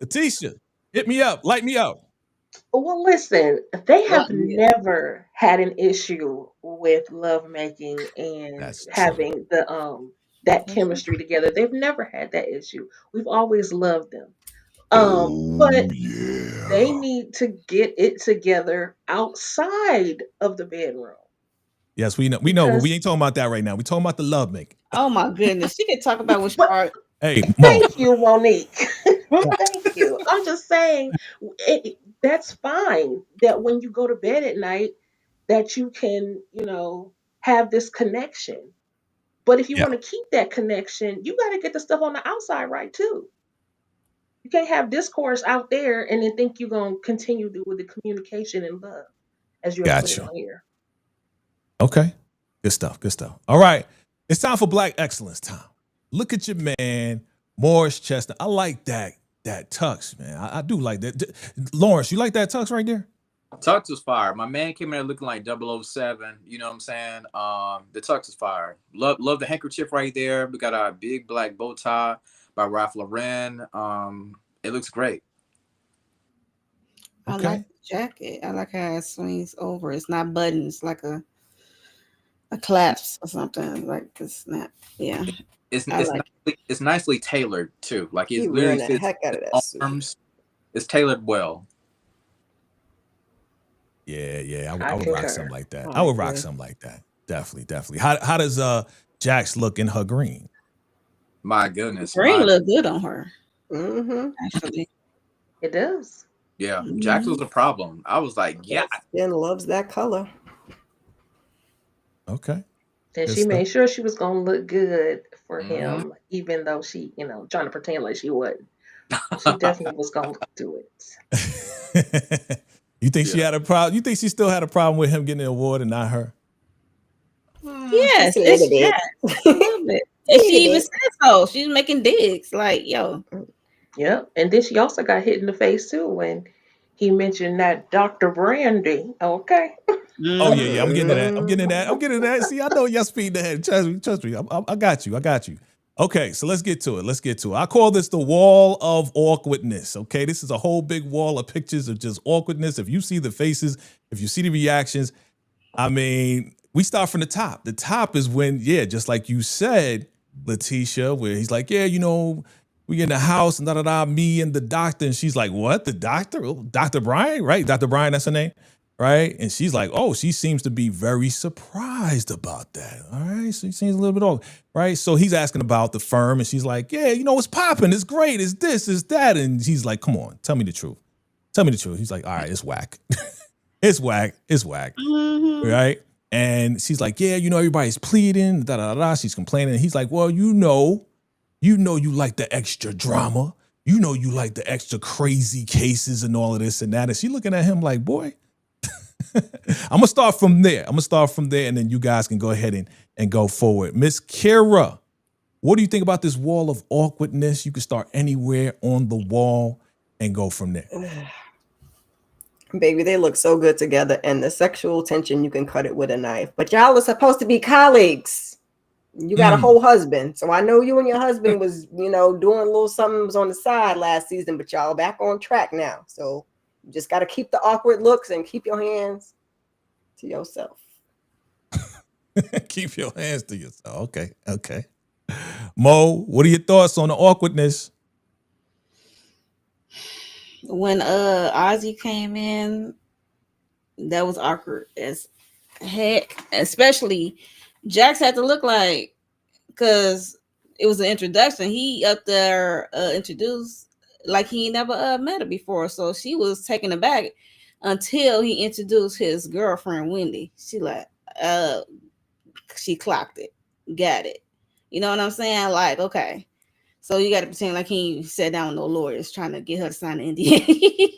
Letitia, hit me up. Light me out. Well, listen, they have never had an issue with lovemaking and having the that chemistry together. They've never had that issue. We've always loved them. But they need to get it together outside of the bedroom. Yes, we know, but we ain't talking about that right now. We talking about the lovemaking. Oh my goodness, she can talk about which part. Hey, thank you, Monique. Thank you. I'm just saying, that's fine. That when you go to bed at night, that you can, you know, have this connection. But if you want to keep that connection, you got to get the stuff on the outside right too. You can't have discourse out there and then think you're going to continue with the communication and love as you're putting on here. Okay. Good stuff. All right. It's time for Black Excellence time. Look at your man, Morris Chestnut. I like that tux, man. I do like that. Lawrence, you like that tux right there? Tux was fire. My man came in there looking like 007. You know what I'm saying? The tux is fire. Love the handkerchief right there. We got a big black bow tie by Ralph Lauren. It looks great. I like the jacket. I like how it swings over. It's not buttons, like a clasp or something. Like it's not. Yeah. It's nicely tailored too. Like it really fits the heck out of that arms. It's tailored well. Yeah. I would rock something like that. I would rock something like that. Definitely. How does Jax look in her green? My goodness, green look good on her. Mm-hmm. Actually, it does. Yeah, Jax was a problem. I was like, yeah. Skin loves that color. Okay. And she made sure she was gonna look good for him, even though she, you know, trying to pretend like she wasn't. She definitely was gonna do it. You think she had a problem? You think she still had a problem with him getting the award and not her? Yes, it's a little bit. And she even said so. She's making digs, like, yo. Yep. And then she also got hit in the face too when he mentioned that Dr. Brandy. Okay. Oh yeah. I'm getting to that. See, I know y'all speed ahead. Trust me. I got you. Okay, so let's get to it. I call this the wall of awkwardness. Okay, this is a whole big wall of pictures of just awkwardness. If you see the faces, if you see the reactions, I mean, we start from the top. The top is when, just like you said, Letitia, where he's like, you know, we in the house and me and the doctor. And she's like, what? The doctor? Oh, Dr. Brian, right? Dr. Brian, that's her name, right? And she's like, oh, she seems to be very surprised about that. All right, so she seems a little bit off, right? So he's asking about the firm and she's like, you know, it's popping. It's great. It's this, it's that. And he's like, come on, tell me the truth. He's like, all right, it's whack. It's whack. Mm-hmm. Right? And she's like, you know, everybody's pleading, She's complaining. And he's like, well, you know you like the extra drama. You know you like the extra crazy cases and all of this and that. And she looking at him like, boy, I'm gonna start from there. And then you guys can go ahead and go forward. Miss Kira, what do you think about this wall of awkwardness? You can start anywhere on the wall and go from there. Baby, they look so good together, and the sexual tension, you can cut it with a knife. But y'all are supposed to be colleagues. You got a whole husband. So I know you and your husband was, doing a little something on the side last season, but y'all back on track now. So you just got to keep the awkward looks and keep your hands to yourself. Keep your hands to yourself. Okay. Mo, what are your thoughts on the awkwardness? When Ozzy came in, that was awkward as heck. Especially Jax had to look like, because it was an introduction. He up there introduced like he never met her before, so she was taken aback until he introduced his girlfriend Wendy. She she clocked it, got it. You know what I'm saying? Like, okay. So you got to pretend like he sat down with no lawyers trying to get her to sign the NDA.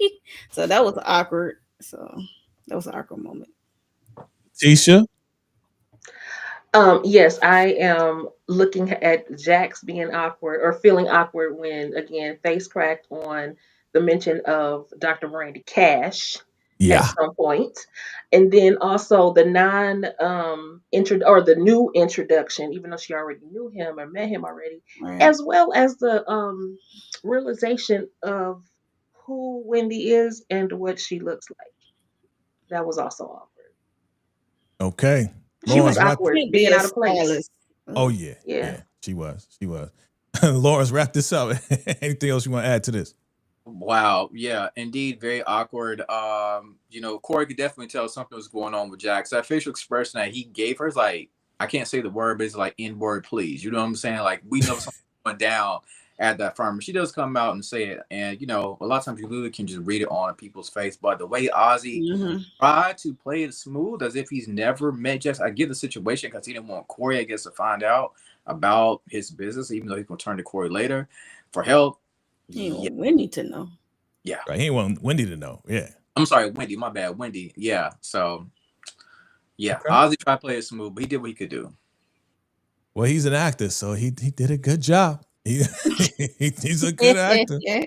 So that was awkward. So that was an awkward moment. Tisha? Yes, I am looking at Jax being awkward or feeling awkward when, again, face cracked on the mention of Dr. Brandy Cash at some point. And then also the the new introduction, even though she already knew him or met him already, Right. as well as the realization of who Wendy is and what she looks like. That was also awkward. Okay. She was Lawrence, awkward being out of place. Flawless. Oh yeah. She was. Lawrence, wrap this up. Anything else you want to add to this? Wow. Yeah, indeed. Very awkward. Corey could definitely tell something was going on with Jax. That facial expression that he gave her is like, I can't say the word, but it's like N-word, please. You know what I'm saying? Like, we know something went down at that farm. She does come out and say it. And, a lot of times you literally can just read it on people's face. But the way Ozzy tried to play it smooth as if he's never met Jax, I get the situation because he didn't want Corey, I guess, to find out about his business, even though he's going to turn to Corey later for help. He want Wendy to know. Yeah. Right. He want Wendy to know. Yeah. I'm sorry, Wendy. My bad. Wendy. Yeah. So, yeah. Okay. Ozzy tried to play it smooth, but he did what he could do. Well, he's an actor, so he did a good job. He's a good actor. Yeah.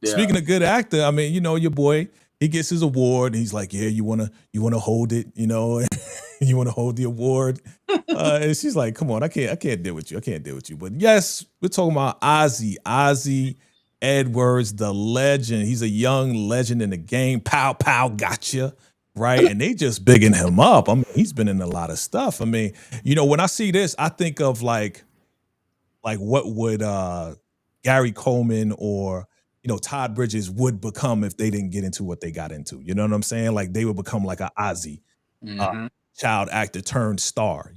Speaking of good actor, I mean, your boy, he gets his award, and he's like, yeah, you wanna hold it, you want to hold the award. And she's like, come on, I can't deal with you. But yes, we're talking about Ozzy Edwards, the legend. He's a young legend in the game. Pow, pow, gotcha. Right. And they just bigging him up. I mean, he's been in a lot of stuff. I mean, when I see this, I think of like what would Gary Coleman or Todd Bridges would become if they didn't get into what they got into. You know what I'm saying? Like they would become like an Ozzy child actor turned star,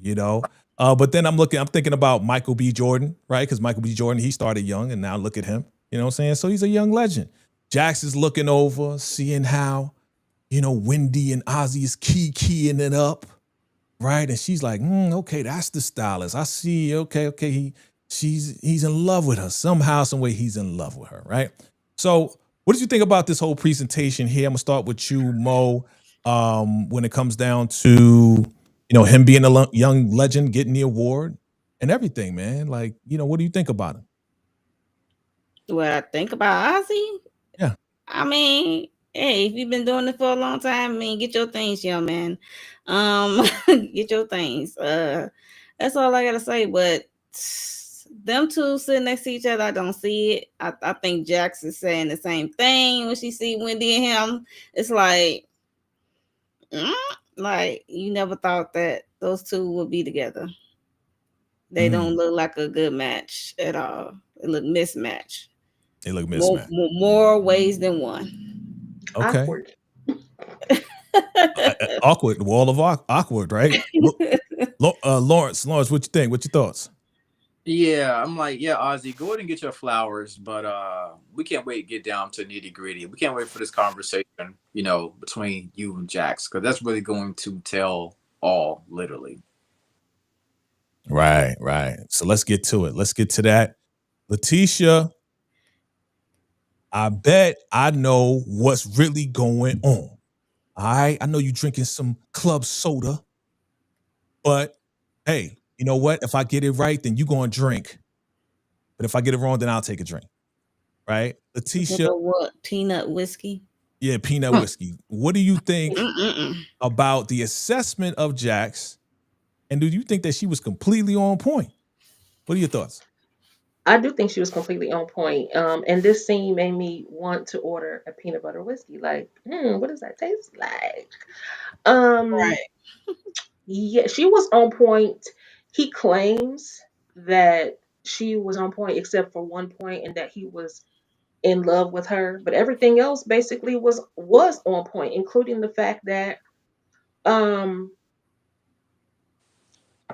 But then I'm thinking about Michael B. Jordan, right? Because Michael B. Jordan, he started young, and now look at him. You know what I'm saying? So he's a young legend. Jax is looking over, seeing how, Wendy and Ozzy is keying it up, right? And she's like, okay, that's the stylist. I see. Okay. He's in love with her. Somehow, some way he's in love with her, right? So what did you think about this whole presentation here? I'm gonna start with you, Mo. When it comes down to, him being a young legend, getting the award and everything, man. Like, what do you think about him? What I think about Ozzy? Yeah. I mean, hey, if you've been doing it for a long time, get your things, young man. Get your things. That's all I gotta say. But them two sitting next to each other, I don't see it. I think Jax is saying the same thing when she see Wendy and him. It's like you never thought that those two would be together. They don't look like a good match at all. They look mismatched. They look mismatched. More ways than one. Okay. Awkward. The wall of awkward, right? Lawrence, what you think? What's your thoughts? Yeah, I'm like, Ozzy, go ahead and get your flowers, but we can't wait to get down to nitty gritty. We can't wait for this conversation, between you and Jax, because that's really going to tell all, literally. Right. So let's get to it. Let's get to that. Letitia, I bet I know what's really going on. All right, I know you drinking some club soda, but hey, you know what? If I get it right, then you gonna drink. But if I get it wrong, then I'll take a drink. Right? Sip Letitia, of what? Peanut whiskey. yeah, peanut whiskey. What do you think Mm-mm-mm. about the assessment of Jax? And do you think that she was completely on point? What are your thoughts? I do think she was completely on point. And this scene made me want to order a peanut butter whiskey. Like, what does that taste like? Um, Right. yeah, she was on point. He claims that she was on point except for one point and that he was in love with her, but everything else basically was on point, including the fact that um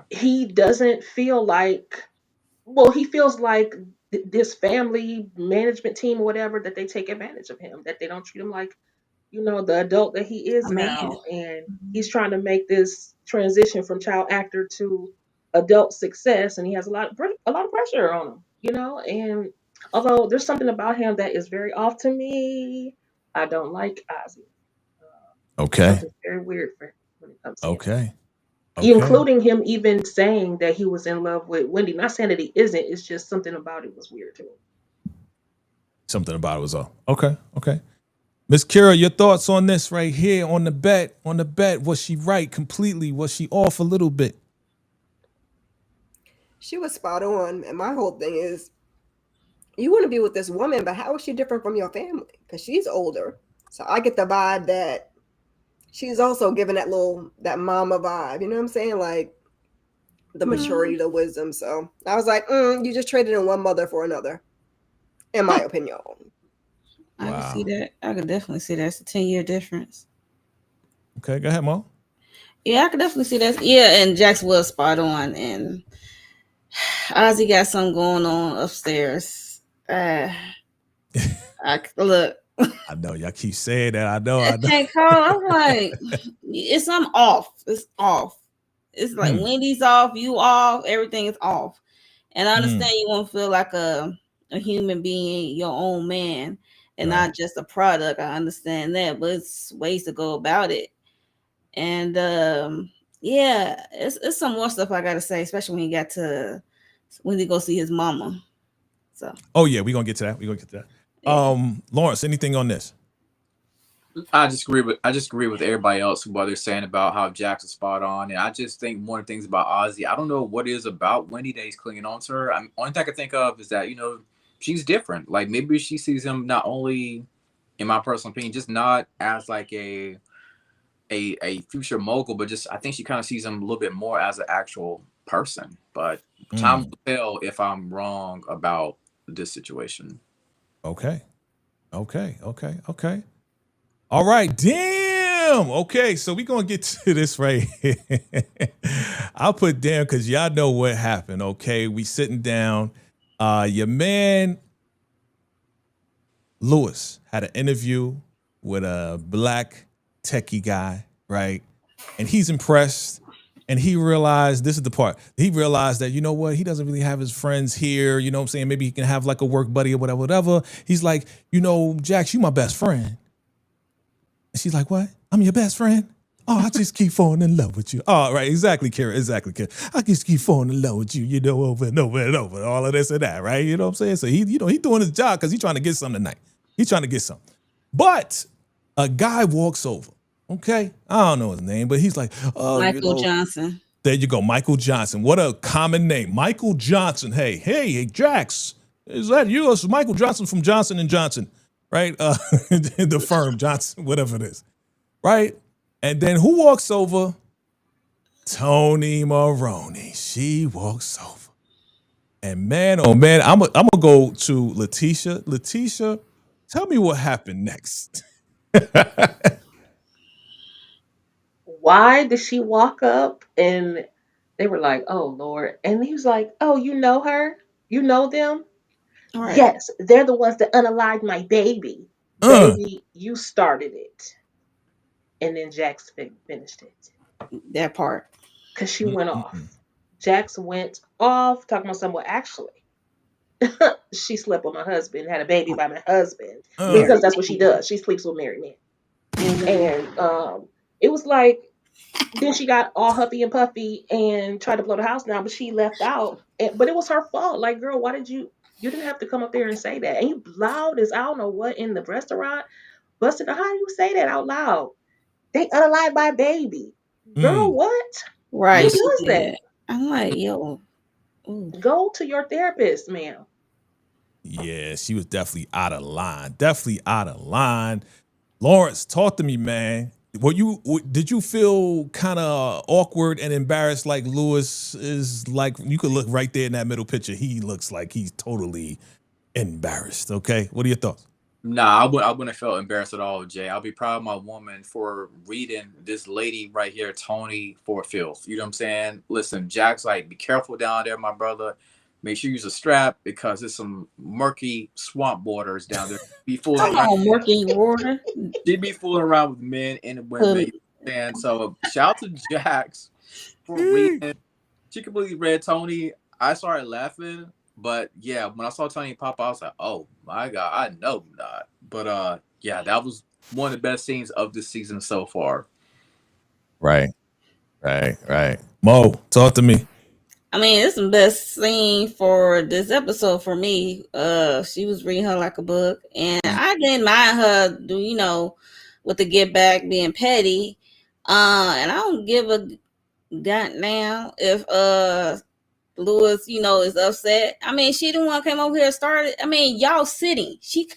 he doesn't feel like well, he feels like this family management team or whatever that they take advantage of him, that they don't treat him like the adult that he A is man. now, and he's Mhm. trying to make this transition from child actor to adult success, and he has a lot of pressure on him, and although there's something about him that is very off to me, I don't like Ozzy. Okay. Something very weird for when it comes to him, Okay. Okay. including him even saying that he was in love with Wendy. Not saying that he isn't, it's just something about it was weird to me. Something about it was off. Okay. Okay. Miss Kira, your thoughts on this right here on the bet? On the bet, was she right completely? Was she off a little bit? She was spot on. And my whole thing is, you want to be with this woman, but how is she different from your family? Because she's older. So I get the vibe that she's also giving that mama vibe. You know what I'm saying? Like the maturity, the wisdom. So I was like, you just traded in one mother for another, in my opinion. I can see Wow. that. I could definitely see that's a 10-year difference. Okay, go ahead, Mo. Yeah, I could definitely see that. Yeah, and Jax was spot on, and Ozzy got something going on upstairs. Look. I know y'all keep saying that. I know. I I know. can't call. I'm like, it's something off. It's off. It's like Mm, Wendy's off, you off, everything is off. And I understand mm, you want to feel like a human being, your own man, and right. not just a product. I understand that, but it's ways to go about it. And yeah, it's some more stuff I gotta say, especially when he go see his mama. So Oh yeah, we're gonna get to that. We're gonna get to that. yeah. Lawrence, anything on this? I just agree with everybody else what they're saying about how Jax is spot on, and I just think one of the things about Ozzy, I don't know what it is about Wendy that he's clinging on to her. Only thing I can think of is that she's different. Like maybe she sees him not only, in my personal opinion, just not as like a future mogul, but just I think she kind of sees him a little bit more as an actual person. But time Mm, will tell if I'm wrong about this situation. okay. Okay. Okay. Okay. All right. Damn. Okay. So we're gonna get to this right here. I'll put damn because y'all know what happened. Okay. We sitting down. Your man Lewis had an interview with a black techie guy, right? And he's impressed. And he realized this is the part. He realized that, you know what, he doesn't really have his friends here. You know what I'm saying? Maybe he can have like a work buddy or whatever, whatever. He's like, Jax, you my best friend. And she's like, what? I'm your best friend? Oh, I just keep falling in love with you. Oh, right. Exactly, Kara. Exactly, Kara. I just keep falling in love with you, over and over and over. All of this and that, right? You know what I'm saying? So he doing his job because he's trying to get something tonight. He's trying to get something. But a guy walks over. Okay. I don't know his name, but he's like, oh, Michael Johnson. There you go. Michael Johnson. What a common name. Michael Johnson. Hey, Jax. Is that you? It's Michael Johnson from Johnson & Johnson, right? The firm, Johnson, whatever it is, right? And then who walks over? Tony Maroney. She walks over. And man, oh man, I'm gonna go to Letitia. Letitia, tell me what happened next. Why did she walk up and they were like, oh Lord. And he was like, oh, you know her? You know them? All right. Yes, they're the ones that unalived my baby. Baby, you started it. And then Jax finished it. That part. Because she went off. Jax went off talking about someone actually. She slept with my husband, had a baby by my husband. Because that's what she does. She sleeps with married men. And it was like, then she got all huffy and puffy and tried to blow the house down, but she left out. But it was her fault. Like, girl, why did you didn't have to come up there and say that. And you loud as I don't know what in the restaurant. Busted, how do you say that out loud? They unalive my baby. Girl, what? Right. Who She does that? did. I'm like, yo. Ooh. Go to your therapist, ma'am. Yeah, she was definitely out of line. Definitely out of line. Lawrence, talk to me, man. Did you feel kind of awkward and embarrassed like Lewis is like, you could look right there in that middle picture. He looks like he's totally embarrassed. Okay. What are your thoughts? Nah, I wouldn't have felt embarrassed at all, Jay. I'll be proud of my woman for reading this lady right here, Tony, for filth. You know what I'm saying? Listen, Jack's like, be careful down there, my brother. Make sure you use a strap because there's some murky swamp waters down there. Be fooling Come around. on, murky water. She'd be fooling around with men and women. You know what I'm saying? So shout out to Jax for reading. She completely read Tony. I started laughing. But yeah, when I saw Tony pop, I was like, "Oh my god, I know not." But yeah, that was one of the best scenes of this season so far. Right. Mo, talk to me. I mean, it's the best scene for this episode for me. She was reading her like a book, and I didn't mind her, with the get back being petty. And I don't give a goddamn if Lewis, is upset. I mean, she the one came over here and started. I mean, y'all sitting. She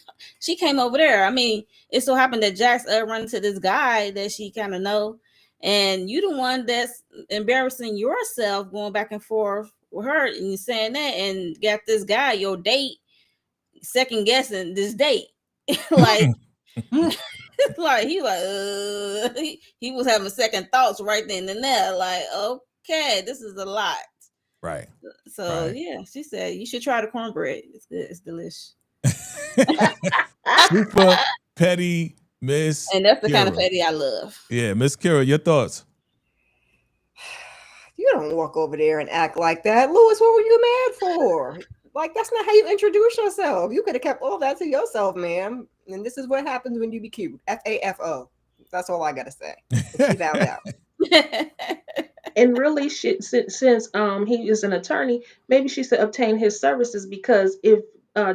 came over there. I mean, it so happened that Jax run into this guy that she kind of know, and you the one that's embarrassing yourself going back and forth with her and you saying that, and got this guy your date second guessing this date, like. Like he was having second thoughts right then and there. Like, okay, this is a lot. Right. So yeah, she said you should try the cornbread. It's good. It's delicious. Super petty Miss. And that's the Kira. kind of petty I love. Yeah, Miss Kira, your thoughts? You don't walk over there and act like that. Lewis, what were you mad for? Like, that's not how you introduce yourself. You could have kept all that to yourself, ma'am. And this is what happens when you be cute. FAFO. That's all I got to say. She found out. And really, since he is an attorney, maybe she should obtain his services, because if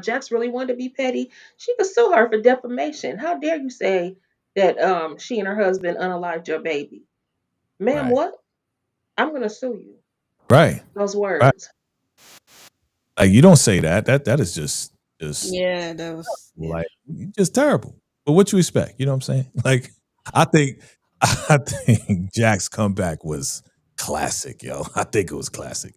Jax really wanted to be petty, she could sue her for defamation. How dare you say that she and her husband unalived your baby? Ma'am, Right. what? I'm going to sue you. Right. Those words. Right. Like, you don't say that. That is just yeah, that was like just terrible. But what you expect? You know what I'm saying? Like, I think Jack's comeback was classic, yo. I think it was classic.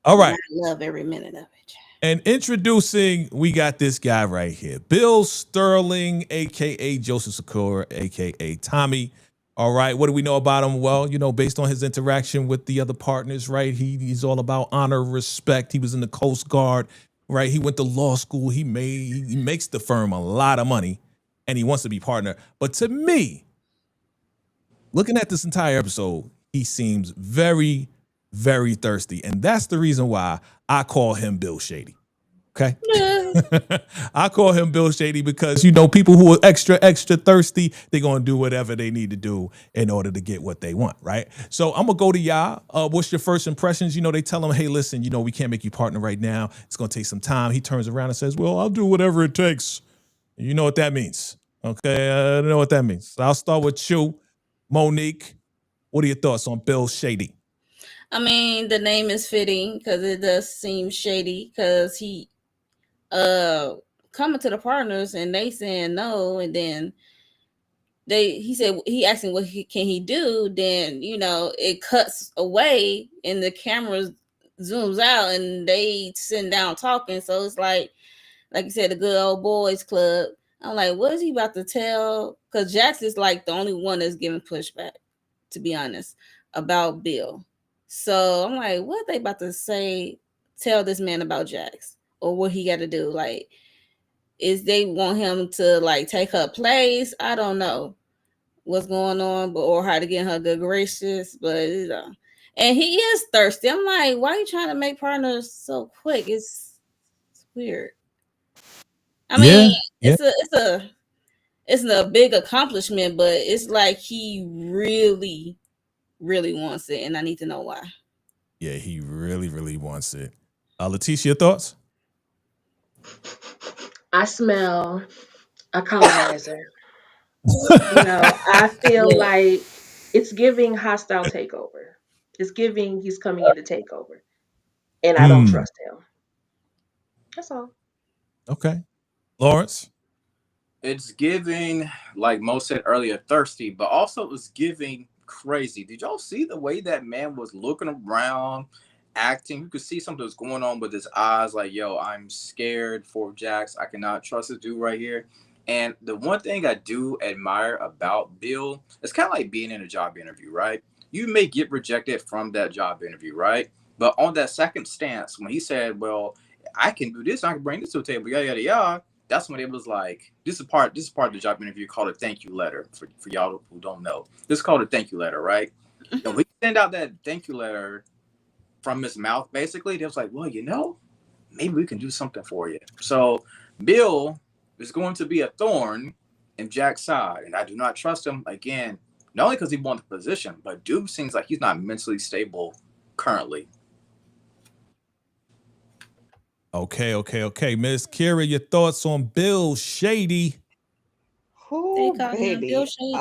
All right. I love every minute of it. And introducing, we got this guy right here, Bill Sterling, aka Joseph Sikora, aka Tommy. All right, what do we know about him? Well, based on his interaction with the other partners, right? He's all about honor, respect. He was in the Coast Guard, right? He went to law school. He makes the firm a lot of money, and he wants to be partner. But to me, looking at this entire episode, he seems very, very thirsty, and that's the reason why I call him Bill Shady. Okay. I call him Bill Shady because, people who are extra, extra thirsty, they're going to do whatever they need to do in order to get what they want. Right. So I'm going to go to y'all. What's your first impressions? They tell him, hey, listen, we can't make you partner right now. It's going to take some time. He turns around and says, well, I'll do whatever it takes. You know what that means. Okay. I don't know what that means. So I'll start with you, Monique. What are your thoughts on Bill Shady? I mean, the name is fitting because it does seem shady because he coming to the partners and they saying no, and then he said he asking what can he do, then it cuts away and the camera zooms out and they sitting down talking. So it's like you said, the good old boys club. I'm like, what is he about to tell? Because Jax is like the only one that's giving pushback, to be honest, about Bill. So I'm like, what they about to tell this man about Jax? Or what he got to do? Like, is they want him to like take her place? I don't know what's going on, or how to get her good gracious. But and he is thirsty. I'm like, why are you trying to make partners so quick? It's weird. I mean, it's a it's a big accomplishment, but it's like he really, really wants it, and I need to know why. Yeah, he really, really wants it. Leticia, your thoughts? I smell a colonizer. I feel Yeah. like it's giving hostile takeover. It's giving he's coming in to take over. And I don't trust him. That's all. Okay. Lawrence? It's giving, like Mo said earlier, thirsty, but also it's giving crazy. Did y'all see the way that man was looking around, acting? You could see something was going on with his eyes, like, yo, I'm scared for Jax. I cannot trust this dude right here. And the one thing I do admire about Bill, it's kind of like being in a job interview, right? You may get rejected from that job interview, right? But on that second stance, when he said, well, I can do this, I can bring this to the table, yada, yada, yada, that's when it was like, this is part of the job interview called a thank you letter for y'all who don't know. This is called a thank you letter, right? And we send out that thank you letter from his mouth, basically. They was like, well, maybe we can do something for you. So Bill is going to be a thorn in Jack's side, and I do not trust him again, not only because he won the position, but dude seems like he's not mentally stable currently. Okay. Miss Kira, your thoughts on Bill Shady? They Oh, call him Bill baby. Shady.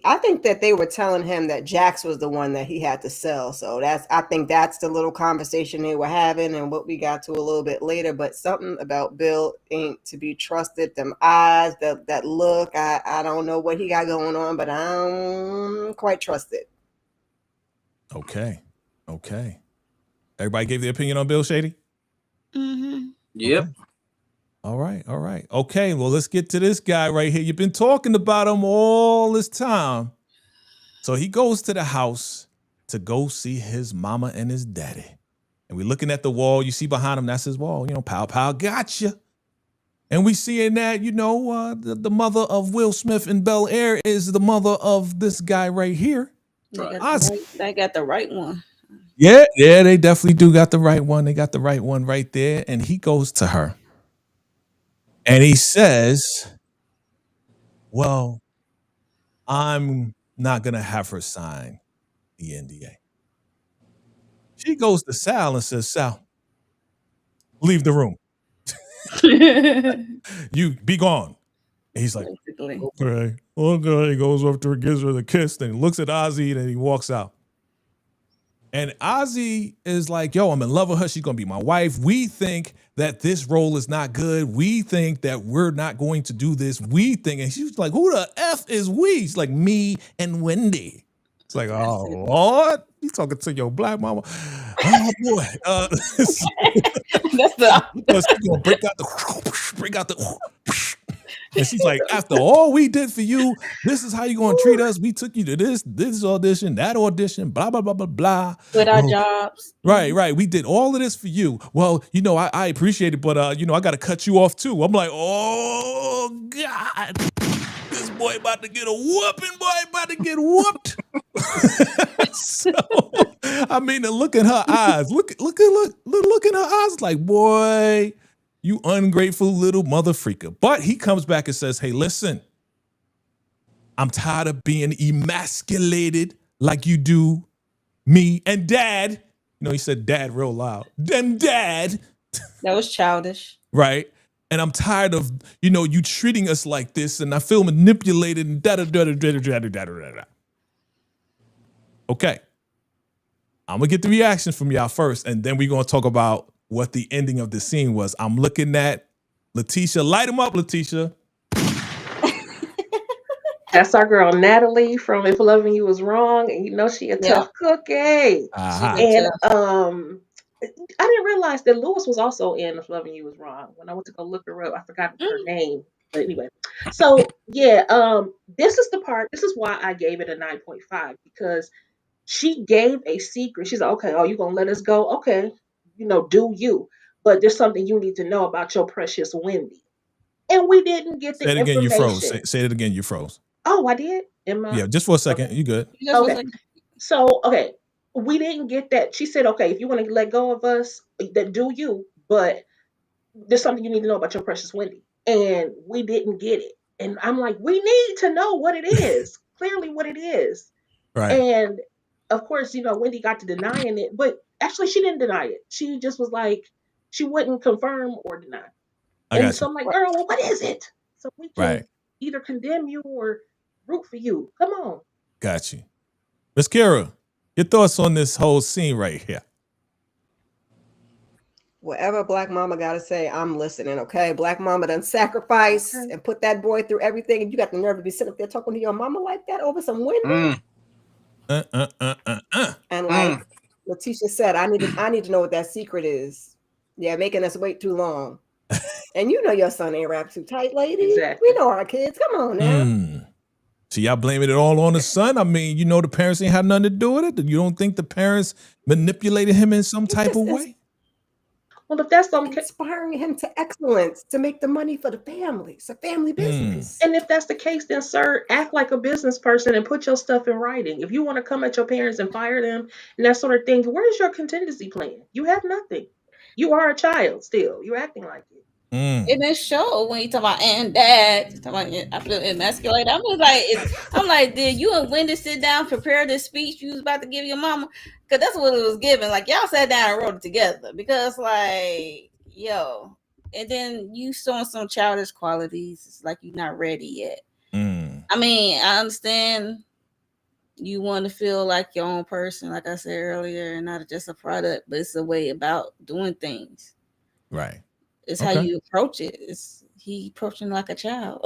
I think that they were telling him that Jax was the one that he had to sell. So I think that's the little conversation they were having and what we got to a little bit later. But something about Bill ain't to be trusted. Them eyes, that look, I don't know what he got going on, but I don't quite trust it. Okay. Everybody gave their opinion on Bill Shady? Mm-hmm. Yep. Okay. All right. Okay, well, let's get to this guy right here. You've been talking about him all this time. So he goes to the house to go see his mama and his daddy. And we're looking at the wall. You see behind him, that's his wall. Pow, pow, gotcha. And we seeing that, the mother of Will Smith in Bel Air is the mother of this guy right here. They got the right one. Yeah, they definitely do got the right one. They got the right one right there. And he goes to her. And he says, well, I'm not going to have her sign the NDA. She goes to Sal and says, Sal, leave the room. You be gone. And he's like, Basically. okay. He goes up to her, gives her the kiss, then he looks at Ozzy, and he walks out. And Ozzy is like, yo, I'm in love with her. She's going to be my wife. We think that this role is not good. We think that we're not going to do this. We think, and she's like, who the F is we? She's like, me and Wendy. It's like, oh, Lord, you talking to your black mama. Oh, boy. That's the She's going to break out the, and she's like, after all we did for you, this is how you're going to treat us. We took you to this audition, that audition, blah, blah, blah, blah, blah. with our jobs. Right. We did all of this for you. Well, I appreciate it, but, I got to cut you off too. I'm like, oh, God. This boy about to get a whooping. Boy about to get whooped. So, I mean, look at her eyes. Look in her eyes like, boy, you ungrateful little mother freaker. But he comes back and says, hey, listen, I'm tired of being emasculated like you do me and Dad. He said dad real loud. Then Dad. That was childish. Right. And I'm tired of, you treating us like this, and I feel manipulated and da-da-da-da-da-da-da-da-da-da. Okay. I'm going to get the reaction from y'all first, and then we're going to talk about what the ending of the scene was. I'm looking at Leticia. Light him up, Leticia. That's our girl Natalie from If Loving You Was Wrong, and she a tough cookie. Uh-huh. And I didn't realize that Lewis was also in If Loving You Was Wrong. When I went to go look her up, I forgot her name. But anyway, so yeah, this is why I gave it a 9.5, because she gave a secret. She's like, okay, oh, you gonna let us go? Okay, do you? But there's something you need to know about your precious Wendy. And we didn't get the Say it again, you information. froze. Say it again, you froze. Oh, I did? Yeah, just for a second. Okay. You good. Okay. So, okay, we didn't get that. She said, okay, if you want to let go of us, then do you. But there's something you need to know about your precious Wendy. And we didn't get it. And I'm like, we need to know what it is. Clearly what it is. Right. And of course, Wendy got to denying it, but actually she didn't deny it. She just was like, she wouldn't confirm or deny. I And got so you. I'm like, girl, well, what is it? So we can Right. either condemn you or root for you. Come on. Got you. Miss Kara, your thoughts on this whole scene right here? Whatever Black Mama got to say, I'm listening, okay? Black Mama done sacrifice Okay. and put that boy through everything, and you got the nerve to be sitting up there talking to your mama like that over some Wendy? Mm, And like Letitia said, I need to know what that secret is. Yeah, making us wait too long. And you know your son ain't wrapped too tight, lady. Exactly. We know our kids. Come on now. So y'all blaming it all on the son? I mean, the parents ain't have nothing to do with it? You don't think the parents manipulated him in some type of way? Well, if that's the Inspiring him to excellence, to make the money for the family. It's a family business. and if that's the case, then sir, act like a business person and put your stuff in writing. If you want to come at your parents and fire them and that sort of thing, where's your contingency plan? You have nothing. You are a child still. You're acting like it. It been show when you talk about and dad, talking about I feel emasculated. I'm like, did you and Wendy sit down, prepare this speech you was about to give your mama? Because that's what it was given. Like y'all sat down and wrote it together. Because and then you showing some childish qualities. It's like you're not ready yet. I mean, I understand you want to feel like your own person, like I said earlier, and not just a product, but it's a way about doing things. Right. It's how you approach it. He approaching like a child.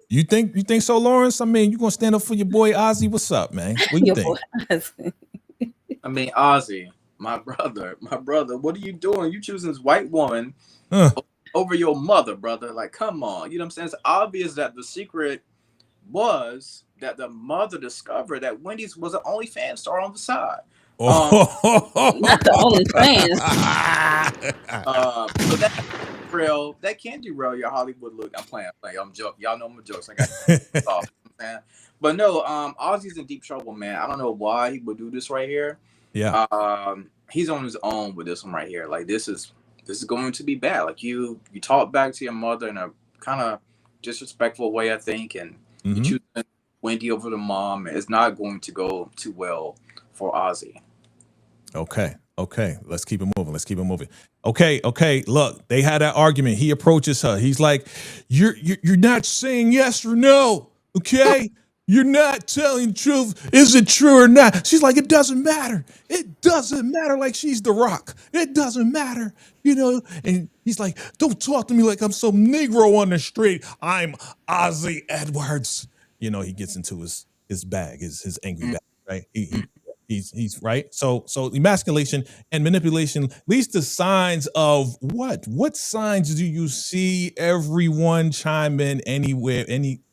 You think so, Lawrence? I mean, you gonna stand up for your boy Ozzy? What's up, man? What do you think? I mean, Ozzy, my brother, what are you doing? You choosing this white woman over your mother, brother? Like, come on. You know what I'm saying? It's obvious that the secret was that the mother discovered that Wendy's was an OnlyFans star on the side. Not the OnlyFans. So that can derail your Hollywood look. I'm playing. I'm joking. Y'all know I'm a joke. So I got off. But no, Ozzy's in deep trouble, man. I don't know why he would do this right here. Yeah. He's on his own with this one right here. Like this is going to be bad. Like you talk back to your mother in a kind of disrespectful way, I think, and you choose Wendy over the mom. It's not going to go too well for Ozzy. Okay. Let's keep it moving. Okay. Look, they had that argument. He approaches her. He's like, "You're not saying yes or no. Okay." You're not telling the truth. Is it true or not? She's like, it doesn't matter. It doesn't matter. Like she's the Rock. It doesn't matter. And he's like, don't talk to me like I'm some Negro on the street. I'm Ozzy Edwards. He gets into his bag, his angry bag, right? He's right. So emasculation and manipulation leads to signs of what? What signs do you see? Everyone chime in anywhere.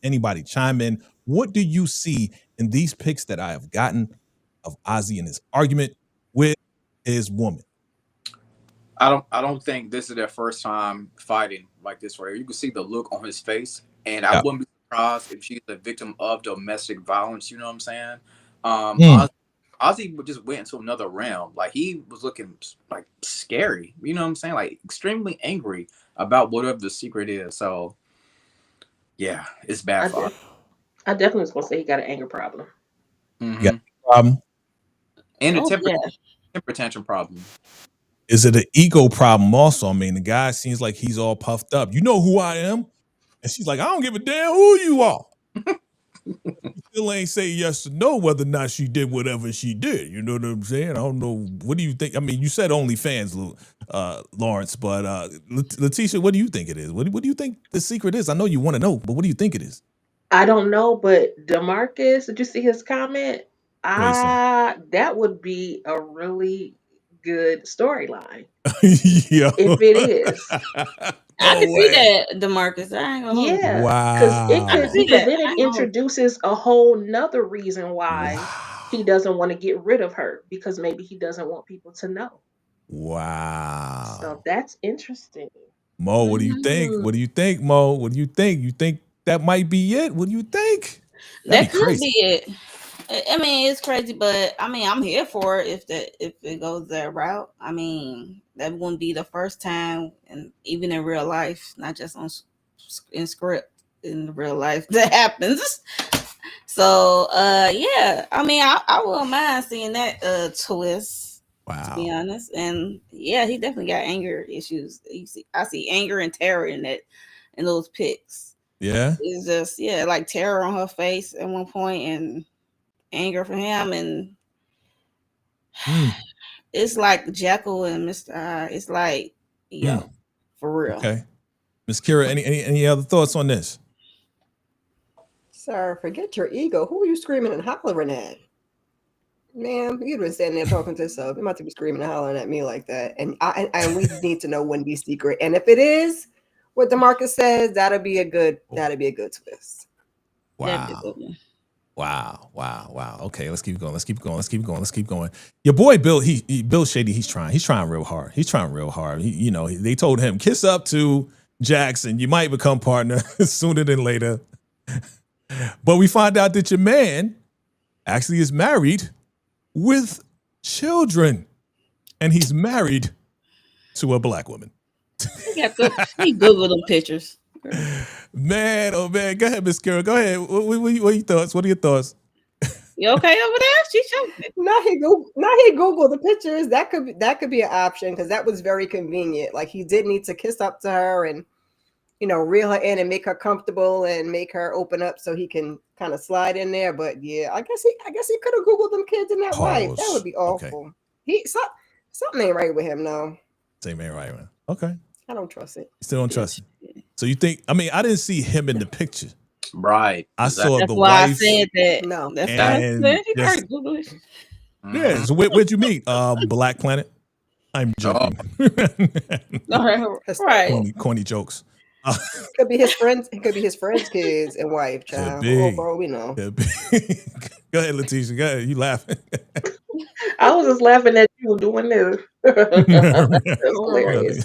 Anybody chime in. What do you see in these pics that I have gotten of Ozzy and his argument with his woman? I don't think this is their first time fighting like this right here. You can see the look on his face, and I wouldn't be surprised if she's a victim of domestic violence. You know what I'm saying? Ozzy just went into another realm. Like he was looking like scary. You know what I'm saying? Like extremely angry about whatever the secret is. So yeah, it's bad for him. I definitely was gonna say he got an anger problem. Yeah, problem. And a temper tantrum problem. Is it an ego problem also? I mean, the guy seems like he's all puffed up. You know who I am? And she's like, I don't give a damn who you are. Still ain't say yes or no whether or not she did whatever she did. You know what I'm saying? I don't know. What do you think? I mean, you said OnlyFans, Lawrence, but Letitia, what do you think it is? What do you think the secret is? I know you want to know, but what do you think it is? I don't know, but DeMarcus, did you see his comment? That would be a really good storyline. If it is. I can see that, DeMarcus. I ain't gonna hold you. Wow. Because then it introduces a whole nother reason why he doesn't want to get rid of her, because maybe he doesn't want people to know. Wow. So that's interesting. Mo, what do you think? What do you think, Mo? What do you think? You think that might be it? What do you think? That could be it. I mean, it's crazy, but I mean, I'm here for it if it goes that route. I mean, that wouldn't be the first time, and even in real life, not just in script. in real life that happens. So yeah, I mean, I wouldn't mind seeing that twist, to be Wow. honest. And yeah, he definitely got anger issues. I see anger and terror in those pics. Yeah. It's just like terror on her face at one point and anger for him, and it's like Jekyll and Mr. Hyde. It's like for real. Okay. Miss Kira, any other thoughts on this? Sir, forget your ego. Who are you screaming and hollering at? Ma'am, you've been standing there talking to yourself. You might be screaming and hollering at me like that. And we need to know Wendy's secret. And if it is what DeMarcus says, that'll be a good twist. Wow. Wow. Okay, let's keep going. Your boy Bill, Bill Shady, he's trying real hard. They told him, kiss up to Jackson. You might become partner sooner than later. But we find out that your man actually is married with children, and he's married to a black woman. He Googled them pictures. Man, oh man, go ahead, Miss Kara. Go ahead. What are your thoughts? What are your thoughts? You okay over there? She showed me. Not he Googled the pictures. That could be an option because that was very convenient. Like he did need to kiss up to her and reel her in and make her comfortable and make her open up so he can kind of slide in there. But yeah, I guess he could have Googled them kids and that wife. That would be awful. Okay. Something ain't right with him, no. Something ain't right, man. Okay. I don't trust it. You still don't trust it. So you think? I mean, I didn't see him in the picture. Right. I saw that's the why wife. I said that. No, that's and why I said. He just- heard Google it. Yeah. So where'd you meet? Black Planet. I'm joking. Right. Corny jokes. Could be his friends. It could be his friends' kids and wife, child. Oh, bro, we know. Go ahead, Letitia. Go ahead. You laughing? I was just laughing at you doing this. That's hilarious.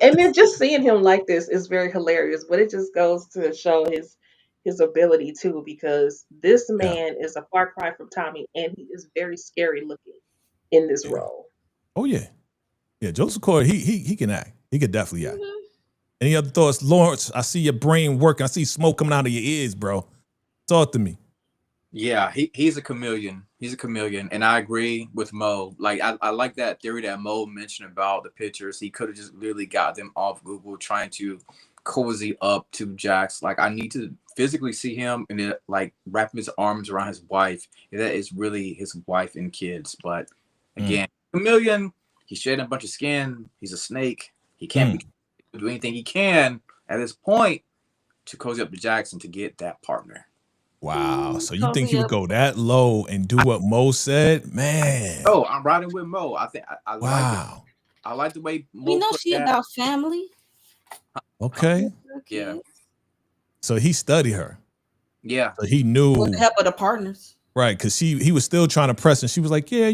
And then just seeing him like this is very hilarious, but it just goes to show his ability too, because this man is a far cry from Tommy, and he is very scary looking in this role. Oh yeah. Joseph Corey, he can act. He could definitely act. Any other thoughts, Lawrence? I see your brain working. I see smoke coming out of your ears, bro. Talk to me. Yeah, he's a chameleon. He's a chameleon, and I agree with Mo. Like I like that theory that Mo mentioned about the pictures. He could have just literally got them off Google, trying to cozy up to Jax. Like I need to physically see him and then like wrap his arms around his wife. That is really his wife and kids. But again, chameleon. He's shedding a bunch of skin. He's a snake. He can't do anything he can at this point to cozy up to Jackson to get that partner. Wow. So you think he would go that low and do what Mo said? Man. Oh, I'm riding with Mo. I think I wow. I like the way Mo she about family. Okay. Yeah. So he studied her. Yeah. So he knew with the help of the partners. Right, because he was still trying to press, and she was like, "Yeah,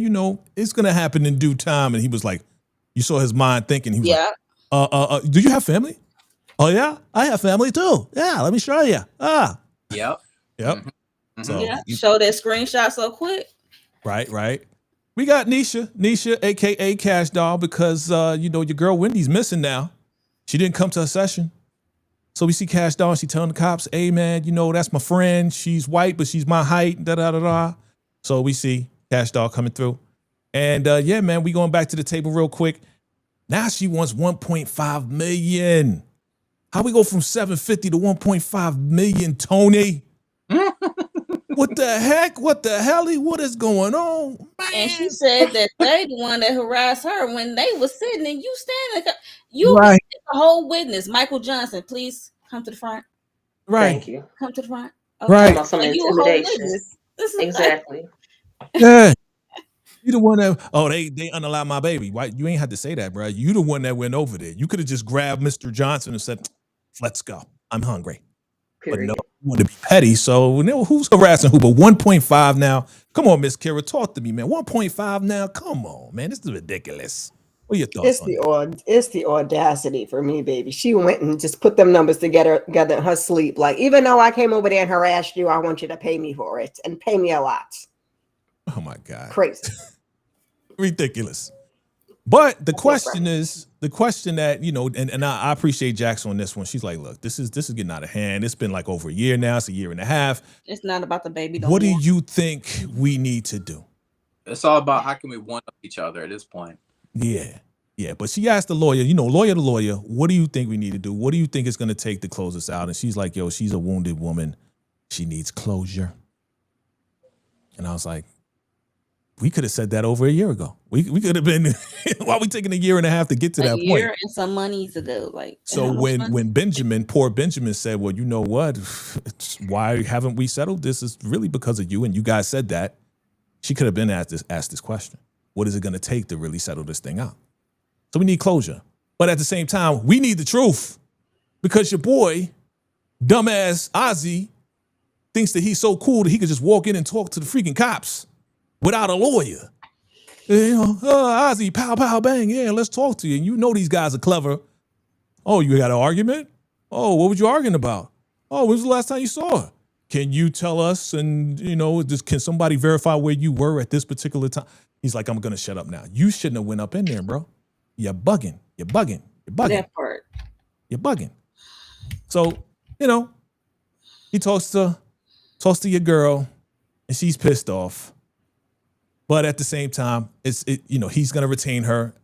it's gonna happen in due time." And he was like, "You saw his mind thinking." He was like, do you have family? Oh yeah, I have family too. Yeah, let me show you. Yep. Mm-hmm. So show that screenshot so quick. Right. We got Nisha, aka Cash Doll, because your girl Wendy's missing now. She didn't come to her session. So we see Cash Doll, she telling the cops, hey man, that's my friend. She's white, but she's my height, da-da-da-da. So we see Cash Doll coming through. And yeah, man, we going back to the table real quick. Now she wants 1.5 million. How we go from 750 to 1.5 million, Tony? What the heck? What the hell? What is going on? Man. And she said that they the one that harassed her when they was sitting and you standing. You right. The whole witness, Michael Johnson. Please come to the front. Right. Thank you. Come to the front. Okay. Right. Some intimidation. Exactly. Yeah. You the one that they unalive my baby. Why you ain't had to say that, bro? You the one that went over there. You could have just grabbed Mr. Johnson and said, "Let's go. I'm hungry." Period. But no, you want to be petty. So who's harassing who? But 1.5 now. Come on, Miss Kira, talk to me, man. 1.5 now. Come on, man. This is ridiculous. What are your thoughts? It's the audacity for me, baby. She went and just put them numbers together in her sleep. Like, even though I came over there and harassed you, I want you to pay me for it and pay me a lot. Oh my God. Crazy. Ridiculous. But the question is, the question that, you know, and I appreciate Jax on this one. She's like, look, this is getting out of hand. It's been like over a year now. It's a year and a half. It's not about the baby. No What do more. you think we need to do? It's all about how can we one up each other at this point. Yeah. Yeah. But she asked the lawyer, you know, lawyer to lawyer, what do you think we need to do? What do you think it's going to take to close this out? And she's like, yo, she's a wounded woman. She needs closure. And I was like, we could have said that over a year ago. We could have been, why are we taking a year and a half to get to that A year point? and some money to go. Like, So how much when money? Benjamin, poor Benjamin said, well, you know what? Why haven't we settled this? Is really because of you. And you guys said that. She could have been asked this question. What is it going to take to really settle this thing out? So we need closure. But at the same time, we need the truth because your boy, dumbass Ozzy, thinks that he's so cool that he could just walk in and talk to the freaking cops without a lawyer. You know, Ozzy, pow, pow, bang. Yeah, let's talk to you. And you know these guys are clever. Oh, you got an argument? Oh, what was you arguing about? Oh, when was the last time you saw her? Can you tell us? And, you know, can somebody verify where you were at this particular time? He's like, I'm going to shut up now. You shouldn't have went up in there, bro. You're bugging. You're bugging. You're bugging. That part. You're bugging. So, you know, he talks to your girl and she's pissed off. But at the same time, you know, he's going to retain her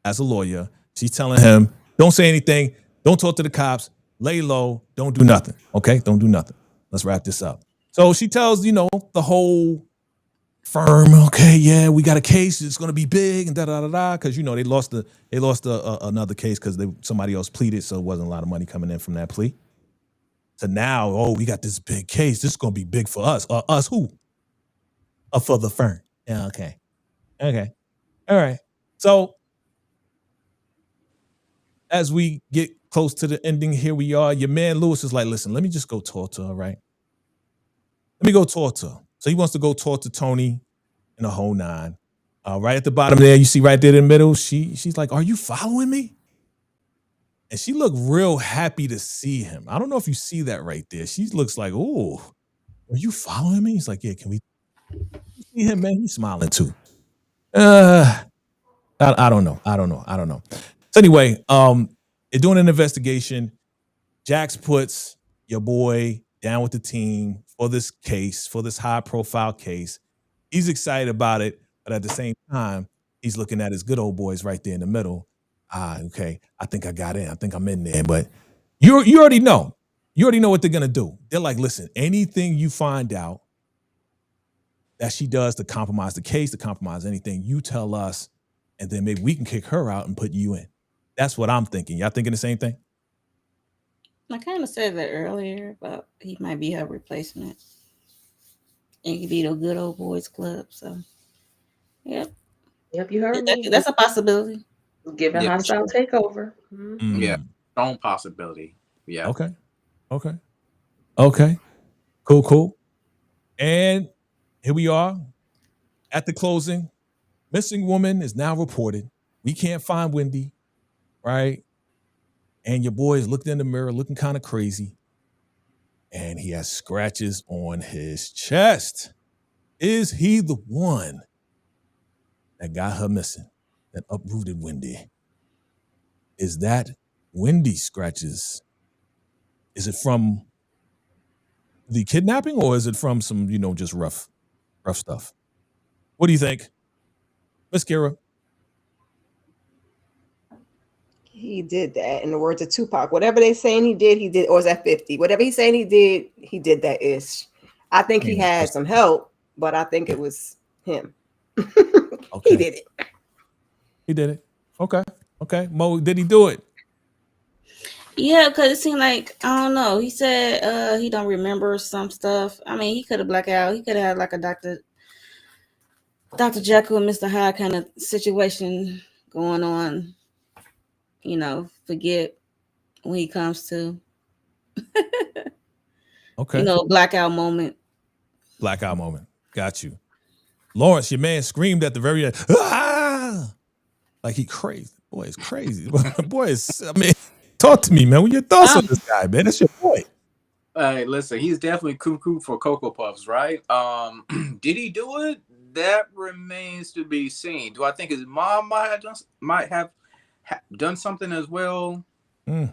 as a lawyer. She's telling him, don't say anything. Don't talk to the cops. Lay low. Don't do nothing. Okay? Don't do nothing. Let's wrap this up. So she tells, you know, the whole firm, okay, yeah, we got a case. It's going to be big and da-da-da-da. Because, you know, they lost another case because somebody else pleaded, so it wasn't a lot of money coming in from that plea. So now, we got this big case. This is going to be big for us. Us who? For the firm. Yeah, okay. Okay. All right. So as we get close to the ending, here we are. Your man Lewis is like, listen, let me just go talk to her, right? Let me go talk to her. So he wants to go talk to Tony and the whole nine. Right at the bottom there, you see right there in the middle, she's like, are you following me? And she looked real happy to see him. I don't know if you see that right there. She looks like, oh, are you following me? He's like, yeah, can we see him, man? He's smiling too. I don't know. So anyway, they're doing an investigation. Jax puts your boy down with the team for this case, for this high profile case. He's excited about it, but at the same time, he's looking at his good old boys right there in the middle. Okay, I think I got in. I think I'm in there. But you already know. You already know what they're gonna do. They're like, listen, anything you find out that she does to compromise the case, to compromise anything, you tell us, and then maybe we can kick her out and put you in. That's what I'm thinking. Y'all thinking the same thing? I kind of said that earlier, but he might be her replacement. It could be the good old boys club. So, yep. Yep, you heard me. That's a possibility. Giving Yeah, hostile takeover. Mhm. Yeah. Strong possibility. Yeah. Okay. Cool. And here we are at the closing. Missing woman is now reported. We can't find Wendy, right? And your boy is looking in the mirror, looking kind of crazy. And he has scratches on his chest. Is he the one that got her missing, that uprooted Wendy? Is that Wendy's scratches? Is it from the kidnapping or is it from some, you know, just rough stuff? What do you think? Miss Kira? He did that. In the words of Tupac, whatever they saying he did, or is that 50? Whatever he's saying he did that ish. I think he had some help, but I think it was him. Okay. He did it. He did it. Okay. Mo, did he do it? Yeah, because it seemed like, I don't know. He said he don't remember some stuff. I mean, he could have blacked out. He could have had like a Dr. Jekyll and Mr. Hyde kind of situation going on. You know, forget when he comes to, Okay. you know, blackout moment. Blackout moment. Got you. Lawrence, your man screamed at the very end. Ah! Like he crazy. Boy, it's crazy. Boy, talk to me, man. What your thoughts on this guy, man? That's your boy. Hey, listen, he's definitely cuckoo for Cocoa Puffs, right? Did he do it? That remains to be seen. Do I think his mom might have done something as well. Mm.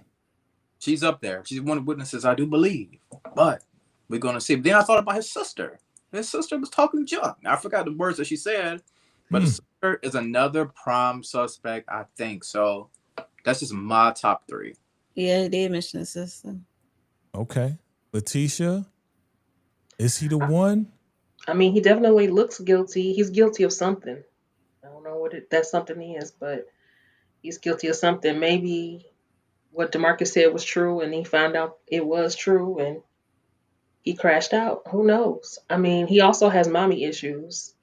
She's up there. She's one of the witnesses, I do believe. But we're going to see. Then I thought about his sister. His sister was talking junk. I forgot the words that she said. But his sister is another prime suspect, I think. So that's just my top 3. Yeah, he did mention his sister. Okay. Letitia, is he the one? I mean, he definitely looks guilty. He's guilty of something. I don't know what that something is, but he's guilty of something. Maybe what DeMarcus said was true, and he found out it was true, and he crashed out. Who knows? I mean, he also has mommy issues,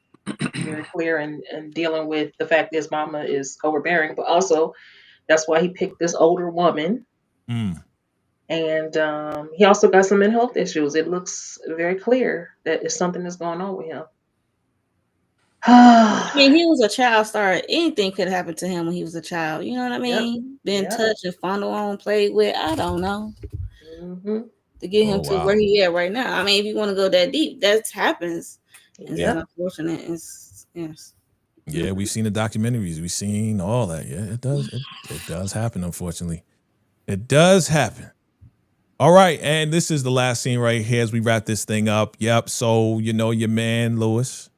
very clear, and dealing with the fact that his mama is overbearing, but also that's why he picked this older woman. Mm. And he also got some mental health issues. It looks very clear that it's something that's going on with him. I mean, he was a child star. Anything could happen to him when he was a child. You know what I mean? Being touched and fondled on, played with. I don't know. Mm-hmm. To get him to where he at right now. I mean, if you want to go that deep, that happens. It's unfortunate. Yes. Yeah, we've seen the documentaries. We've seen all that. Yeah, it does. It does happen, unfortunately. It does happen. All right, and this is the last scene right here as we wrap this thing up. Yep, so, you know, your man, Lewis,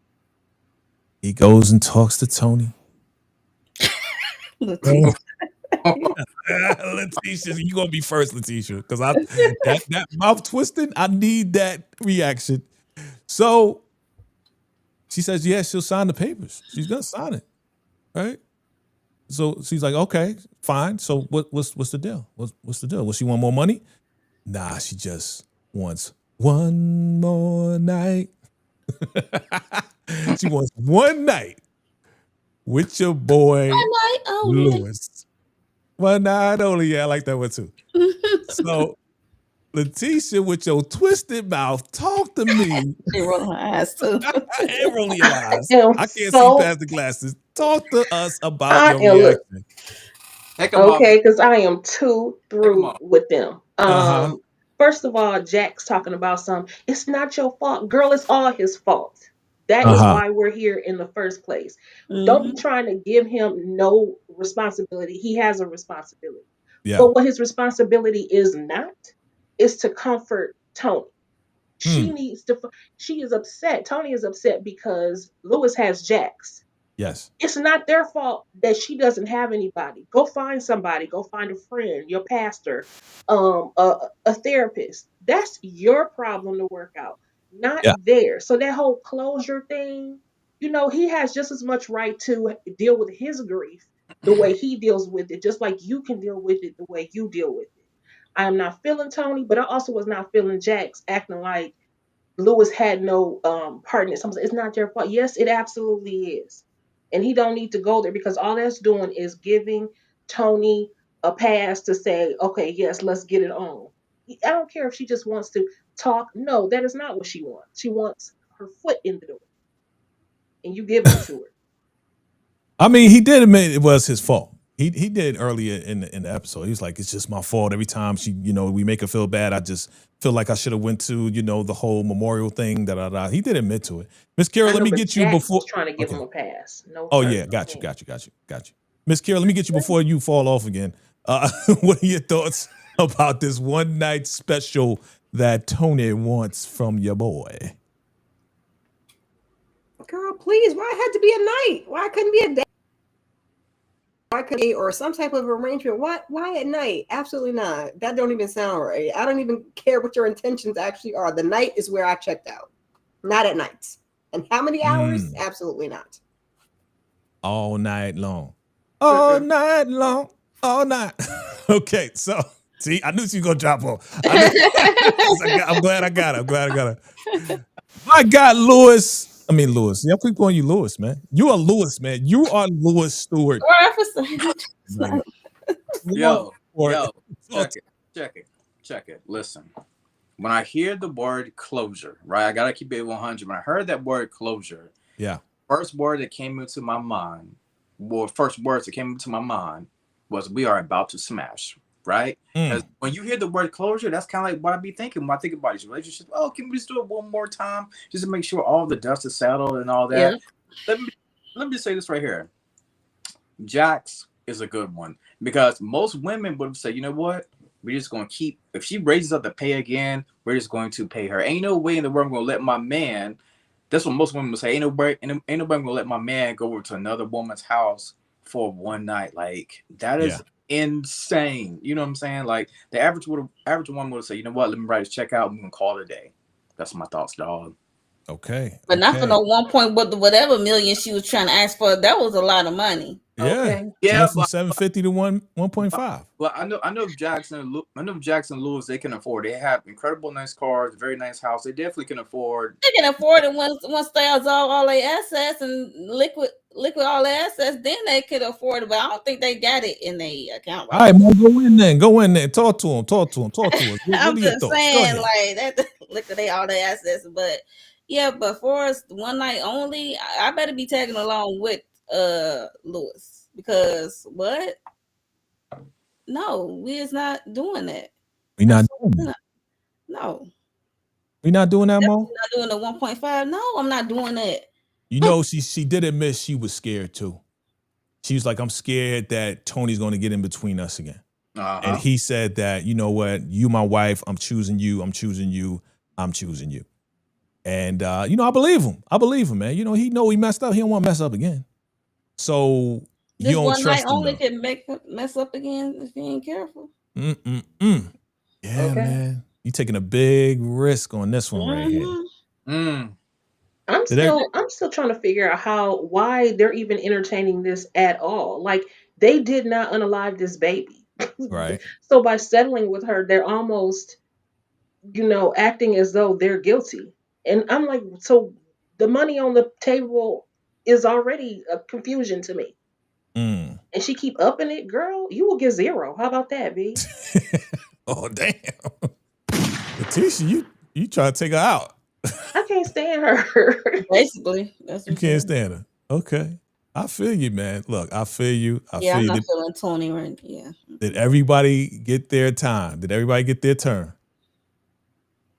he goes and talks to Tony. Letitia, you gonna be first, Letitia, because that mouth twisting, I need that reaction. So she says, yeah, she'll sign the papers. She's gonna sign it, right? So she's like, okay, fine. So what's the deal? What's the deal? Does she want more money? Nah, she just wants one more night. She wants one night with your boy Lewis. One night only. Yeah, I like that one too. So, Letitia, with your twisted mouth, talk to me. She roll her eyes too. And roll your eyes. I can't see past the glasses. Talk to us about your reaction. Okay, because I am too through with them. First of all, Jack's talking about it's not your fault. Girl, it's all his fault. That is why we're here in the first place. Don't be trying to give him no responsibility. He has a responsibility. Yeah. But what his responsibility is not is to comfort Tony. She needs to. She is upset. Tony is upset because Lewis has Jax. Yes. It's not their fault that she doesn't have anybody. Go find somebody. Go find a friend, your pastor, a therapist. That's your problem to work out, not theirs. So that whole closure thing, you know, he has just as much right to deal with his grief the way he deals with it, just like you can deal with it the way you deal with it. I am not feeling Tony, but I also was not feeling Jax acting like Lewis had no part in it. It's not their fault. Yes, it absolutely is. And he don't need to go there because all that's doing is giving Tony a pass to say, okay, yes, let's get it on. I don't care if she just wants to talk. No, that is not what she wants. She wants her foot in the door. And you give it to her. I mean, he did admit it was his fault. He did earlier in the episode. He was like, it's just my fault. Every time she, you know, we make her feel bad, I just feel like I should have went to, you know, the whole memorial thing. He did admit to it. Miss Kira, let me get you before. Trying to give him a pass. No. Oh yeah, got you. Miss Kira, let me get you before you fall off again. What are your thoughts about this one night special that Tony wants from your boy? Girl, please, why it had to be a night? Why couldn't be a day? Why couldn't be, or some type of arrangement? Why at night? Absolutely not. That don't even sound right. I don't even care what your intentions actually are. The night is where I checked out, not at nights. And how many hours? Absolutely not. All night long. All night long. All night. Okay, so see, I knew she was gonna drop off. I'm glad I got her. My God, Lewis. Yeah, I keep calling you Lewis, man. You are Lewis, man. You are Lewis Stewart. Yo, check it. Listen, when I hear the word closure, right? I gotta keep it 100. When I heard that word closure, first words that came into my mind was we are about to smash. Right? Because when you hear the word closure, that's kind of like what I be thinking when I think about these relationships. Oh, can we just do it one more time just to make sure all the dust is settled and all that? Let me just say this right here. Jax is a good one because most women would say, you know what, we're just going to keep. If she raises up the pay again, we're just going to pay her. Ain't no way in the world I'm going to let my man. That's what most women would say. Ain't nobody going to let my man go over to another woman's house for one night. Like that is insane. You know what I'm saying? Like the average woman would say, you know what, let me write a check out and we can call it a day. That's my thoughts, dog. Okay. But not for no 1 point whatever million she was trying to ask for. That was a lot of money. Yeah. Okay. Yeah, From 750 to 1.5. Well, I know Jackson Lewis, they can afford. They have incredible nice cars, very nice house. They definitely can afford. They can afford it once they absorb all their assets and liquid all their assets, then they could afford it. But I don't think they got it in their account. All right, Mo, go in there. Go in there. Talk to him. Talk to us. I'm What are your just thoughts? saying, like that liquidate all their assets. But yeah, but for us, one night only, I better be tagging along with Lewis because what? No, we is not doing that. We not doing that. No. We not doing that, Mo? Not doing the 1.5. No, I'm not doing that. You know, she did admit she was scared too. She was like, I'm scared that Tony's going to get in between us again. And he said that, you know what, you my wife, I'm choosing you, I'm choosing you, I'm choosing you. And you know, I believe him, man. You know he messed up. He don't want to mess up again. So this you don't one trust night him, only though. can mess up again if you ain't careful. Yeah, Okay. man. You taking a big risk on this one right here. I'm still trying to figure out why they're even entertaining this at all. Like they did not unalive this baby. Right. So by settling with her, they're almost, acting as though they're guilty. And I'm like, so the money on the table is already a confusion to me. Mm. And she keep upping it, girl, you will get zero. How about that, B? Oh, damn. Letitia, you trying to take her out. I can't stand her. Basically, that's You what can't stand her. Okay. I feel you, man. Look, I feel you. I yeah, feel I'm you. not feeling Tony right. Yeah. Did everybody get their time? Did everybody get their turn?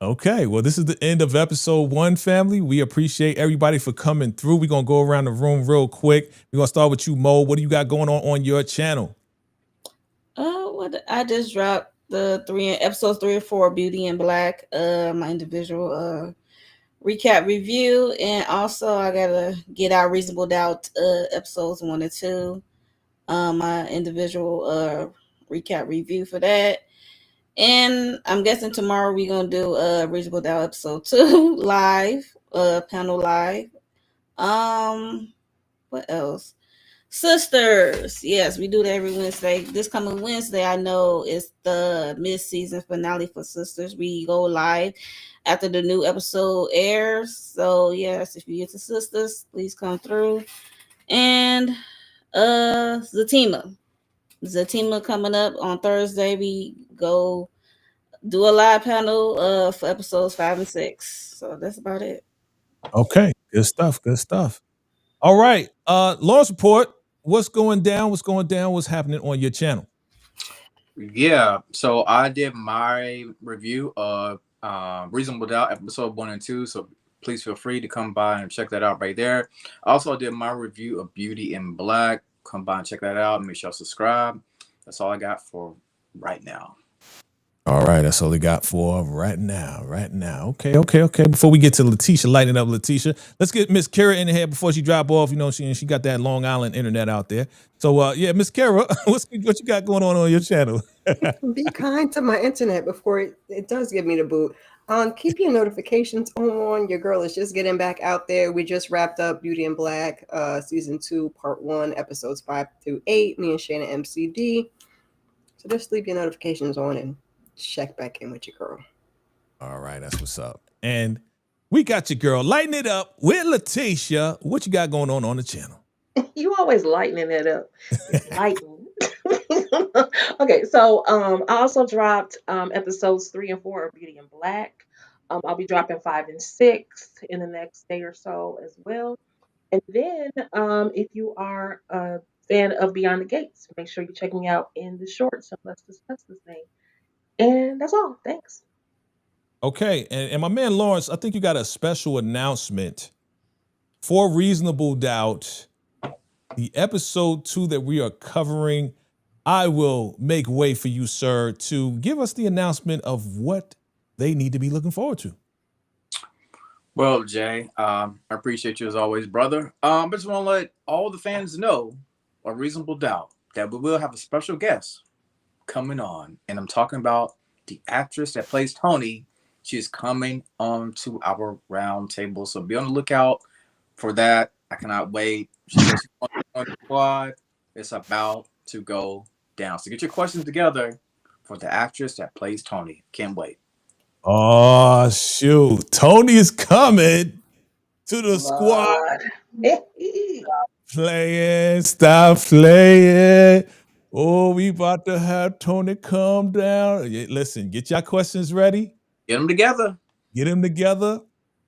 Okay, well, this is the end of episode 1, family. We appreciate everybody for coming through. We're going to go around the room real quick. We're going to start with you, Mo. What do you got going on your channel? What I just dropped the episodes 3 and 4, Beauty in Black, my individual recap review, and also I gotta get out Reasonable Doubt episodes 1 and 2, my individual recap review for that. And I'm guessing tomorrow we're gonna do Reasonable Doubt episode 2 live, panel live. What else? Sisters, yes, we do that every Wednesday. This coming Wednesday, I know it's the mid-season finale for Sisters. We go live after the new episode airs. So yes, if you get to Sisters, please come through. And Zatima coming up on Thursday. We go do a live panel for episodes 5 and 6. So that's about it. Okay, good stuff. All right, Lawrence Report. What's going down? What's happening on your channel? Yeah, so I did my review of Reasonable Doubt episode 1 and 2. So please feel free to come by and check that out right there. I also did my review of Beauty in Black. Come by and check that out. Make sure you subscribe. That's all I got for right now. All right, that's all we got for right now. Okay. Before we get to Letitia, lighten up Letitia, let's get Miss Kara in here before she drop off. You know, she got that Long Island internet out there. So, yeah, Miss Kara, what you got going on your channel? Be kind to my internet before it does give me the boot. Keep your notifications on. Your girl is just getting back out there. We just wrapped up Beauty in Black, season 2, part 1, episodes 5 through 8. Me and Shayna MCD. So just leave your notifications on and check back in with your girl. All right, that's what's up. And we got your girl lighting it up with Letitia. What you got going on the channel? You always lightening it up. Lighten. Okay, so I also dropped episodes 3 and 4 of Beauty in Black. I'll be dropping 5 and 6 in the next day or so as well. And then if you are a fan of Beyond the Gates, make sure you check me out in the shorts. So let's discuss this thing. And that's all. Thanks. Okay, and my man Lawrence, I think you got a special announcement for Reasonable Doubt the episode 2 that we are covering. I will make way for you, sir, to give us the announcement of what they need to be looking forward to. Well, Jay, I appreciate you as always, brother. I just want to let all the fans know, a reasonable doubt, that we will have a special guest coming on. And I'm talking about the actress that plays Tony. She is coming on to our round table. So be on the lookout for that. I cannot wait. She's on the squad. It's about to go down. So get your questions together for the actress that plays Tony. Can't wait. Oh, shoot. Tony is coming to the squad. Stop playing. Oh, we about to have Tony come down. Listen, get your questions ready. Get them together. Get them together.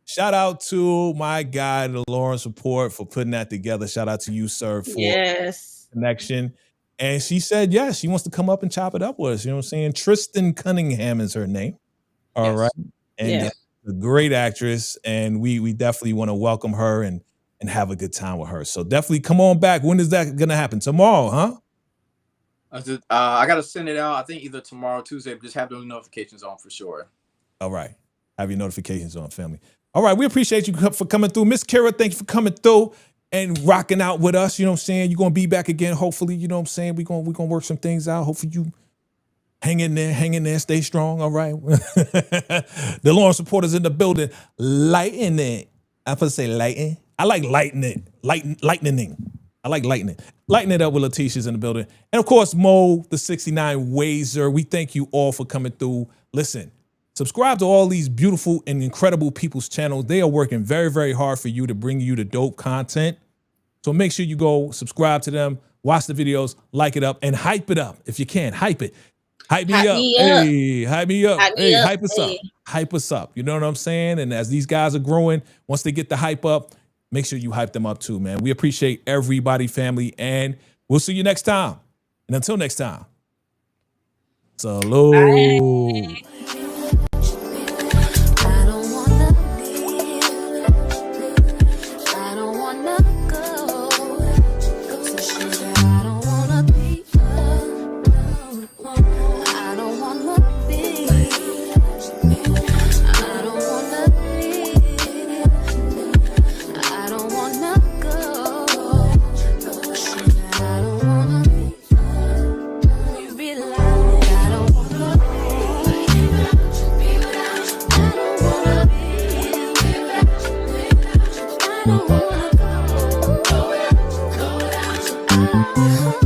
Shout out to my guy, the Lawrence Report, for putting that together. Shout out to you, sir, for Yes. connection. And she said, yes, she wants to come up and chop it up with us. You know what I'm saying? Tristan Cunningham is her name. All Yes. right. And Yeah. a great actress. And we definitely want to welcome her and have a good time with her. So definitely come on back. When is that going to happen? Tomorrow, huh? I got to send it out. I think either tomorrow or Tuesday. Just have those notifications on for sure. All right. Have your notifications on, family. All right. We appreciate you for coming through. Miss Kara, thank you for coming through and rocking out with us. You know what I'm saying? You're going to be back again, hopefully. You know what I'm saying? We're going to work some things out. Hopefully you hang in there, stay strong. All right. The Lawrence Reporter's in the building. Lighten it. I'm supposed to say lighten. I like lightning. Lightning. I like lightning. Lighten it up with Letitia's in the building. And of course, Mo, the 69 Wazer. We thank you all for coming through. Listen, subscribe to all these beautiful and incredible people's channels. They are working very, very hard for you to bring you the dope content. So make sure you go subscribe to them, watch the videos, like it up, and hype it up if you can. Hype it. Hype me up. Hey, hype me up. Hey, hype us up. Hype us up. You know what I'm saying? And as these guys are growing, once they get the hype up, make sure you hype them up too, man. We appreciate everybody, family, and we'll see you next time. And until next time, salute. Bye. I don't wanna leave. I don't wanna go. So sugar, I don't wanna be alone. I don't wanna be. I don't wanna leave. I don't wanna go. So sugar, I don't wanna be. Realize I don't wanna I don't wanna go.